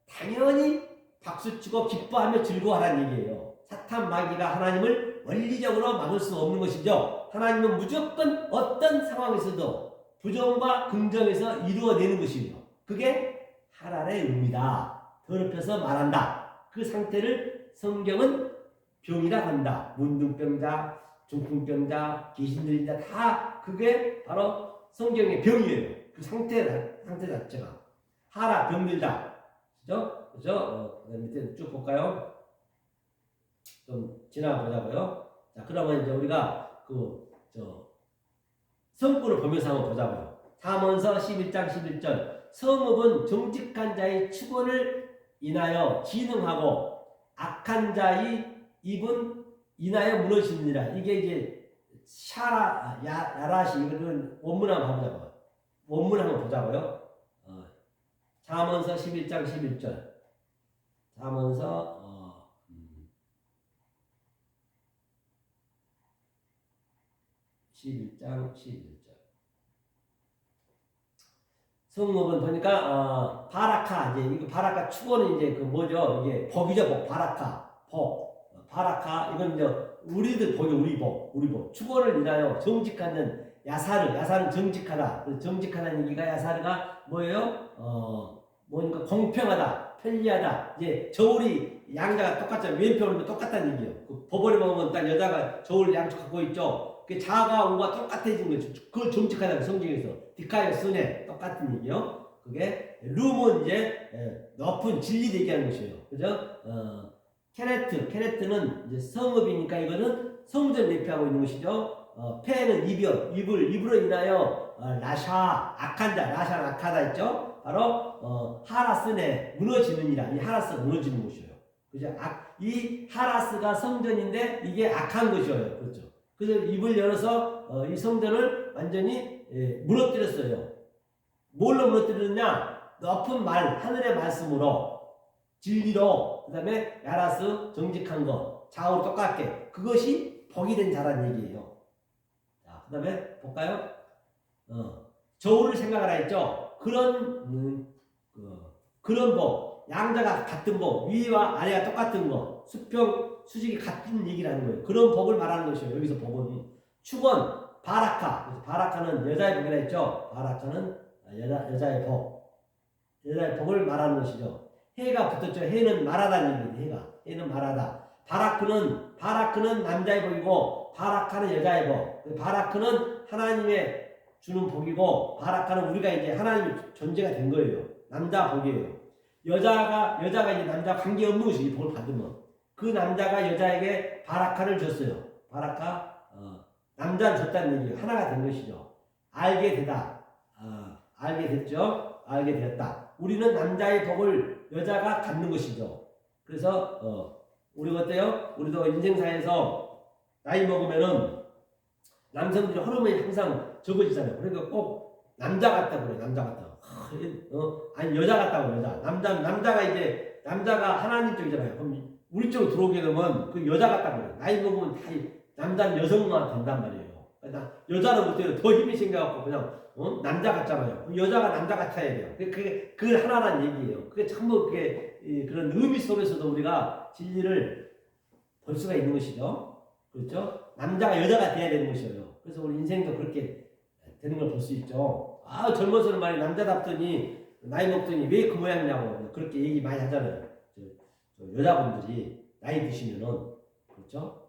당연히 박수치고 기뻐하며 즐거워하라는 얘기예요. 사탄 마귀가 하나님을 원리적으로 막을 수 없는 것이죠. 하나님은 무조건 어떤 상황에서도 부정과 긍정에서 이루어내는 것이죠. 그게 하랄의 의미다. 더럽혀서 말한다. 그 상태를 성경은 병이라 한다. 문둥병자, 중풍병자, 귀신 들린 자 다 그게 바로 성경의 병이에요. 그 상태 자체가. 하라, 병들다. 그죠? 그죠? 밑에 쭉 볼까요? 좀 지나보자고요. 자, 그러면 이제 우리가 성구를 보면서 한번 보자고요. 잠언서 11장 11절. 성읍은 정직한 자의 축원을 인하여 진흥하고 악한 자의 입은 인하여 무너지느니라. 이게 이제 야라시 이거는 원문 한번 보자고요. 원문 한번 보자고요. 잠언서 11장 11절. 잠언서 11장 11절. 성읍은 보니까 바라카 이제 이거 바라카 축원은 이제 그 뭐죠? 이게 복이죠, 복. 바라카 복. 바라카 이건 이제 우리들 복이 우리 복. 축원을 인하여 정직하는 야사르는 정직하다. 정직하다는 얘기가 야사르가 뭐예요? 뭐니까 공평하다, 편리하다. 이제 저울이 양자가 똑같잖아요. 왼편 오른편 똑같다는 얘기예요. 그 버버리 먹으면 딱 여자가 저울 양쪽 갖고 있죠. 그 자가 오가 똑같아진 거죠. 그걸 정직하다고 성경에서 디카이어 순에 똑같은 얘기요. 그게 룸은 이제 높은 진리 얘기하는 것이에요. 그죠? 케레트는 이제 성읍이니까 이거는 성전 대표하고 있는 것이죠. 페는 입으로 인하여 라샤 악한 자, 라샤는 악하다 했죠. 바로 하라스네 무너지느니라. 이 하라스가 무너지는 것이에요. 그죠? 이 하라스가 성전인데 이게 악한 것이에요. 그렇죠? 그래서 입을 열어서 이 성전을 완전히 무너뜨렸어요. 뭘로 무너뜨렸느냐? 높은 말, 하늘의 말씀으로, 진리로, 그 다음에 야라스, 정직한 것, 좌우로 똑같게. 그것이 복이 된 자라는 얘기예요. 자, 그 다음에 볼까요? 저울을 생각하라 했죠? 그런 복, 양자가 같은 복, 위와 아래가 똑같은 것, 수직이 같은 얘기라는 거예요. 그런 복을 말하는 것이에요. 여기서 복은. 축원, 바라카. 바라카는 여자의 복이라 했죠? 바라카는 여자의 복. 여자의 복을 말하는 것이죠. 해가 붙었죠. 해는 말하다는 얘기예요. 해는 말하다. 바라크는 남자의 복이고, 바라카는 여자의 복. 바라크는 하나님의 주는 복이고, 바라카는 우리가 이제 하나님의 존재가 된 거예요. 남자 복이에요. 여자가 이제 남자 관계 없는 것이 이 복을 받으면. 그 남자가 여자에게 바라카를 줬어요. 바라카, 남자를 줬다는 얘기예요. 하나가 된 것이죠. 알게 되다. 알게 됐죠. 알게 되었다. 우리는 남자의 복을 여자가 갖는 것이죠. 그래서 우리 어때요? 우리도 인생사에서 나이 먹으면은 남성들이 호르몬이 항상 적어지잖아요. 그러니까 꼭 남자 같다고 그래요. 남자 같다고. 아니 여자 같다고 여자. 남자가 하나님 쪽이잖아요. 그럼 우리 쪽으로 들어오게 되면 그 여자 같다고 그래요. 나이 먹으면 다 남자는 여성만 된단 말이에요. 그러니까 여자는 못해요. 더 힘이 생겨갖고 그냥 남자 같잖아요. 여자가 남자 같아야 돼요. 그게 하나라는 얘기예요. 그게 전부 그런 의미 속에서도 우리가 진리를 볼 수가 있는 것이죠. 그렇죠? 남자가 여자가 돼야 되는 것이에요. 그래서 우리 인생도 그렇게 되는 걸 볼 수 있죠. 젊어서는 말이 남자답더니 나이 먹더니 왜 그 모양이냐고 그렇게 얘기 많이 하잖아요. 여자분들이 나이 드시면은 그렇죠?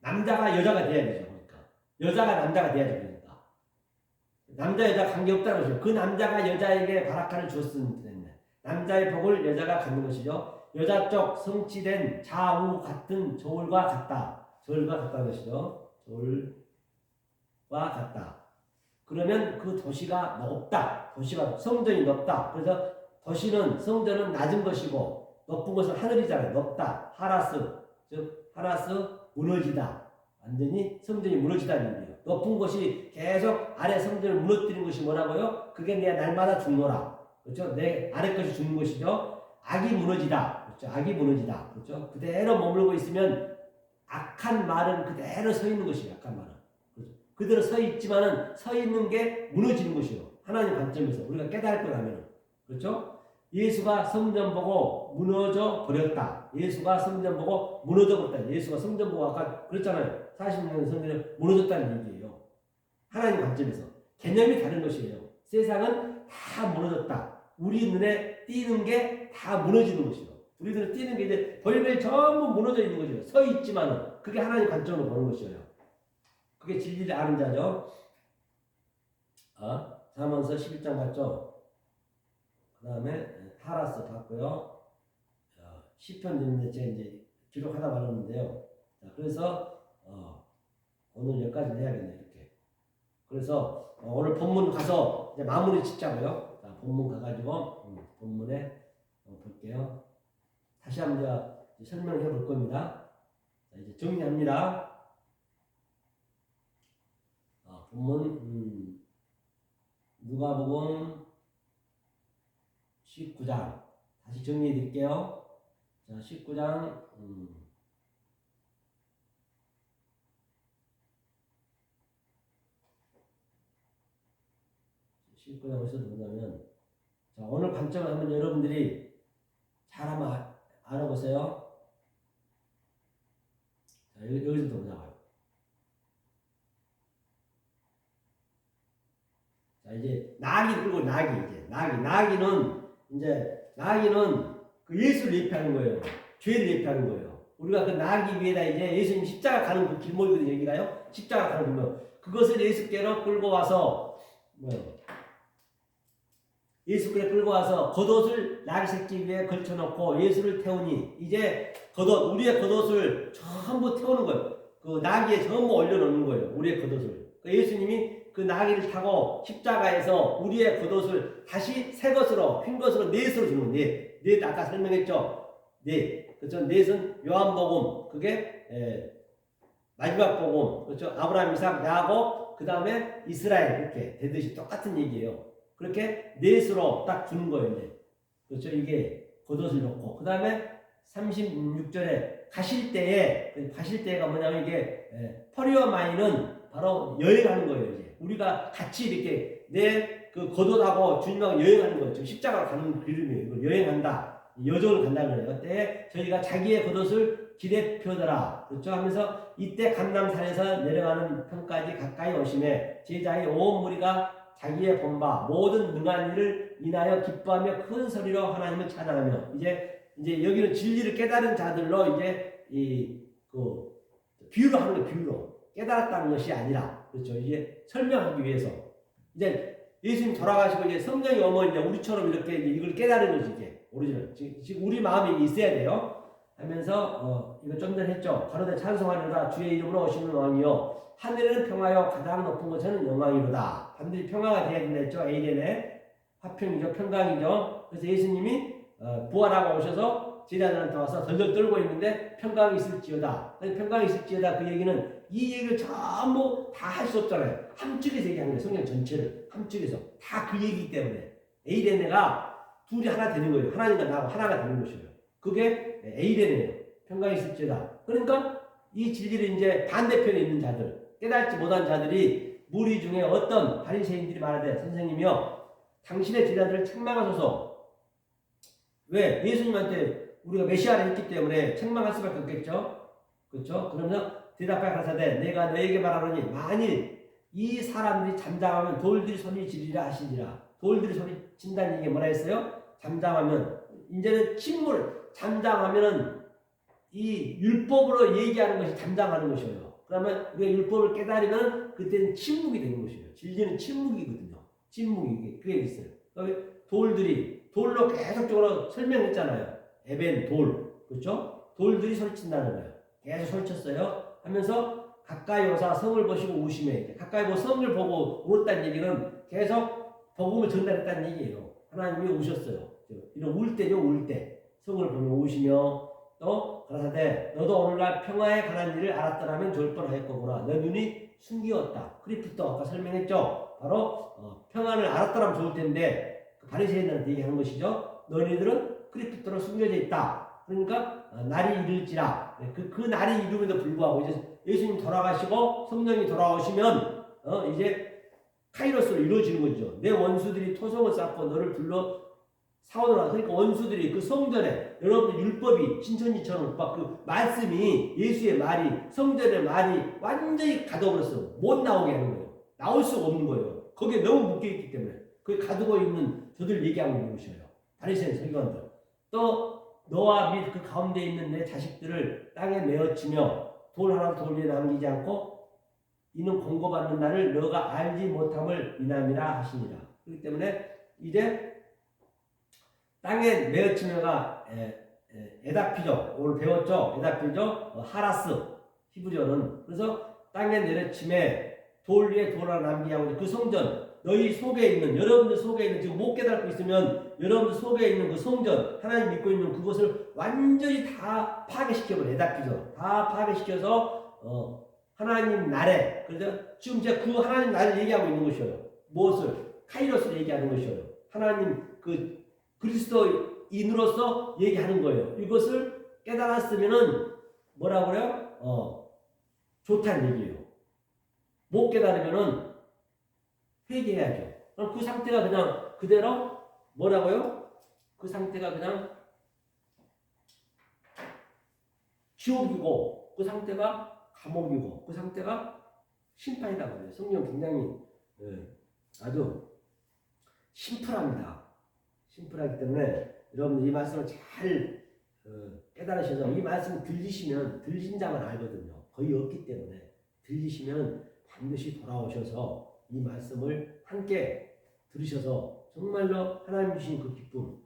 남자가 여자가 돼야 되죠. 그러니까 여자가 남자가 돼야 되니까 남자 여자 관계 없다는 것이죠. 그 남자가 여자에게 바라카를 주었으면 됐네. 남자의 복을 여자가 갖는 것이죠. 여자 쪽 성취된 좌우 같은 저울과 같다. 저울과 같다는 것이죠. 저울과 같다. 그러면 그 도시가 높다. 도시가 성전이 높다. 그래서 성전은 낮은 것이고 높은 것은 하늘이잖아요. 높다. 하라스. 즉 하라스 무너지다. 완전히 성전이 무너지다는 얘기예요. 높은 것이 계속 아래 성전을 무너뜨리는 것이 뭐라고요? 그게 내 날마다 죽노라. 그렇죠? 내 아래 것이 죽는 것이죠. 악이 무너지다. 그렇죠? 악이 무너지다. 그렇죠? 그대로 머물고 있으면 악한 말은 그대로 서 있는 것이에요. 악한 말은. 그렇죠? 그대로 서 있지만은 서 있는 게 무너지는 것이에요. 하나님 관점에서 우리가 깨달을 거라면. 그렇죠? 예수가 성전 보고 무너져 버렸다. 예수가 성전 보고 무너져 버렸다. 예수가 성전 보고 아까 그랬잖아요. 40년 성전이 무너졌다는 얘기예요. 하나님 관점에서. 개념이 다른 것이에요. 세상은 다 무너졌다. 우리 눈에 띄는 게 다 무너지는 것이에요. 우리 눈에 띄는 게 이제 벌벌 전부 무너져 있는 거죠. 서 있지만은 그게 하나님 관점으로 보는 것이에요. 그게 진리를 아는 자죠. 잠언서 11장 봤죠? 그 다음에 하라스 봤고요. 시편 듣는데 제가 이제 기록하다 말았는데요. 그래서 오늘 여기까지 해야겠네요. 이렇게. 그래서 오늘 본문 가서 이제 마무리 짓자고요. 자, 본문 가가지고 본문에 볼게요. 다시 한번 설명해 볼 겁니다. 자, 이제 정리합니다. 본문 누가복음 19장 다시 정리해 드릴게요. 자, 19장 19장 어디서 보냐면 자, 오늘 관점을 한번 여러분들이 잘 한번 알아보세요. 자, 여기서부터 보자고요. 자, 이제 나귀 끌고 나귀는 그 예수를 예표하는 거예요. 죄를 예표하는 거예요. 우리가 그 나귀 위에다 이제 예수님 십자가 가는 그 길목이거든요. 여기가요. 십자가 가는 길목. 그것을 예수께로 끌고 와서 예수께로 끌고 와서 겉옷을 나귀 새끼 위에 걸쳐놓고 예수를 태우니 이제 우리의 겉옷을 전부 태우는 거예요. 그 나귀에 전부 올려놓는 거예요. 우리의 겉옷을. 예수님이 그 나귀를 타고 십자가에서 우리의 겉옷을 다시 새 것으로 흰 것으로 넷으로 주는 거예요. 넷 아까 설명했죠. 넷. 그렇죠. 넷은 요한복음 그게 마지막 복음 그렇죠. 아브라함 이삭 야곱 그 다음에 이스라엘 이렇게 되듯이 똑같은 얘기예요. 그렇게 넷으로 딱 주는 거예요. 이제. 그렇죠. 이게 겉옷을 놓고 그 다음에 36절에 가실 때가 뭐냐면 이게 퍼리어마이는 바로 여행하는 거예요. 이제 우리가 같이 이렇게 내 그 겉옷하고 주님하고 여행하는 거예요. 지금 십자가로 가는 이름이에요. 이거 여행한다. 여정을 간다는 거예요. 그때 저희가 자기의 겉옷을 길에 펴더라. 그렇죠? 하면서 이때 감람산에서 내려가는 편까지 가까이 오심에 제자의 온 무리가 자기의 본바 모든 능한 일을 인하여 기뻐하며 큰 소리로 하나님을 찬양하며 이제 여기는 진리를 깨달은 자들로 이제 비유로 하는 거 비유로 깨달았다는 것이 아니라 그렇죠. 이제 설명하기 위해서 이제 예수님 돌아가시고 이제 성령이 오면 이제 우리처럼 이렇게 이걸 깨달은 거지 이게 오리지널 지금 우리 마음에 있어야 돼요. 하면서 이거 좀 전에 했죠. 가로되 찬송하리로다 주의 이름으로 오시는 왕이요 하늘에는 평화요 가장 높은 곳에는 영광이로다. 반드시 평화가 되어야 된다 했죠. 에이덴의 화평이죠. 평강이죠. 그래서 예수님이 부활하고 오셔서 제자들한테 와서 덜덜 떨고 있는데 평강이 있을지어다. 평강이 있을지어다 그 얘기는 이 얘기를 전부 다 할 수 없잖아요. 함축에서 얘기하는 거예요. 성경 전체를 함축에서 다 그 얘기이기 때문에 에이덴네가 둘이 하나 되는 거예요. 하나님과 나하고 하나가 되는 것이에요. 그게 에이덴네예요. 평강이 있을지어다. 그러니까 이 진리를 이제 반대편에 있는 자들 깨닫지 못한 자들이 무리 중에 어떤 바리새인들이 말하되 선생님이여 당신의 제자들을 책망하소서. 왜? 예수님한테 우리가 메시아를 했기 때문에 책망할 수밖에 없겠죠. 그렇죠? 그러면 대답하여 가라사대 내가 너에게 말하노니 만일 이 사람들이 잠잠하면 돌들이 소리 지르리라 하시니라. 돌들이 소리 친다는 얘기 뭐라 했어요? 잠잠하면 이제는 잠잠하면은 이 율법으로 얘기하는 것이 잠잠하는 것이에요. 그러면 우리가 율법을 깨달으면 그때는 침묵이 되는 것이에요. 진리는 침묵이거든요. 침묵이 그게 있어요. 돌로 계속적으로 설명했잖아요. 에벤 돌 그렇죠? 돌들이 소리친다는 거예요. 계속 소리쳤어요. 하면서 가까이 오사 성을 보시고 우심해. 가까이 보고 성을 보고 울었다는 얘기는 계속 복음을 전달했다는 얘기예요. 하나님이 우셨어요. 이런 울 때죠. 울 때 성을 보며 우시며 또 가라사대 너도 오늘날 평화에 관한 일을 알았더라면 좋을 뻔하였거구나. 너 눈이 숨기었다. 크리프트 아까 설명했죠. 바로 평안을 알았더라면 좋을 텐데 그 바리새인들한테 얘기하는 것이죠. 너희들은 그리스도로 숨겨져 있다. 그러니까 날이 이를지라. 그 날이 이름에도 불구하고 이제 예수님 돌아가시고 성령이 돌아오시면 이제 카이로스로 이루어지는 거죠. 내 원수들이 토성을 쌓고 너를 둘러 사오더라. 그러니까 원수들이 그 성전에 여러분들 율법이 신천지처럼 막 그 말씀이 예수의 말이 성전의 말이 완전히 가둬버렸어. 못 나오게 하는 거예요. 나올 수가 없는 거예요. 거기에 너무 묶여있기 때문에 그게 가두고 있는 저들 얘기하고 있는 것이에요. 바리새인 서기관들. 또 너와 및 그 가운데 있는 내 자식들을 땅에 내어치며 돌 하나 돌 위에 남기지 않고 이는 공고받는 날을 너가 알지 못함을 인함이라 하시니라. 그렇기 때문에 이제 땅에 내어치며가 에다피죠. 오늘 배웠죠. 에다피죠. 하라스 히브리어는. 그래서 땅에 내려침에 돌 위에 돌 하나 남기지 않고 그 성전 너희 속에 있는 여러분들 속에 있는 지금 못 깨닫고 있으면 여러분들 속에 있는 그 성전 하나님 믿고 있는 그것을 완전히 다 파괴시켜버려. 에다피죠. 다 파괴시켜서 하나님 나라에 그래서 지금 제가 그 하나님 나라를 얘기하고 있는 것이에요. 무엇을? 카이로스를 얘기하는 것이에요. 하나님 그 그리스도인으로서 얘기하는 거예요. 이것을 깨달았으면은 뭐라고 그래요? 좋다는 얘기예요. 못 깨달으면은 회개해야죠. 그럼 그 상태가 그냥 그대로 뭐라고요? 그 상태가 그냥 지옥이고 그 상태가 감옥이고 그 상태가 심판이라고 해요. 성경 굉장히 아주 심플합니다. 심플하기 때문에 여러분들 이 말씀을 잘 깨달으셔서 이 말씀 들리시면 들린 자만 알거든요. 거의 없기 때문에 들리시면 반드시 돌아오셔서 이 말씀을 함께 들으셔서 정말로 하나님 주신 그 기쁨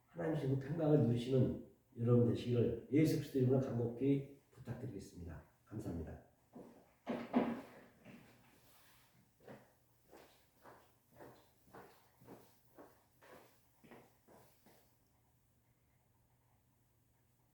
하나님 주신 그 평강을 누리시는 여러분 되시기를 예수 그리스도 이름으로 간곡히 부탁드리겠습니다. 감사합니다.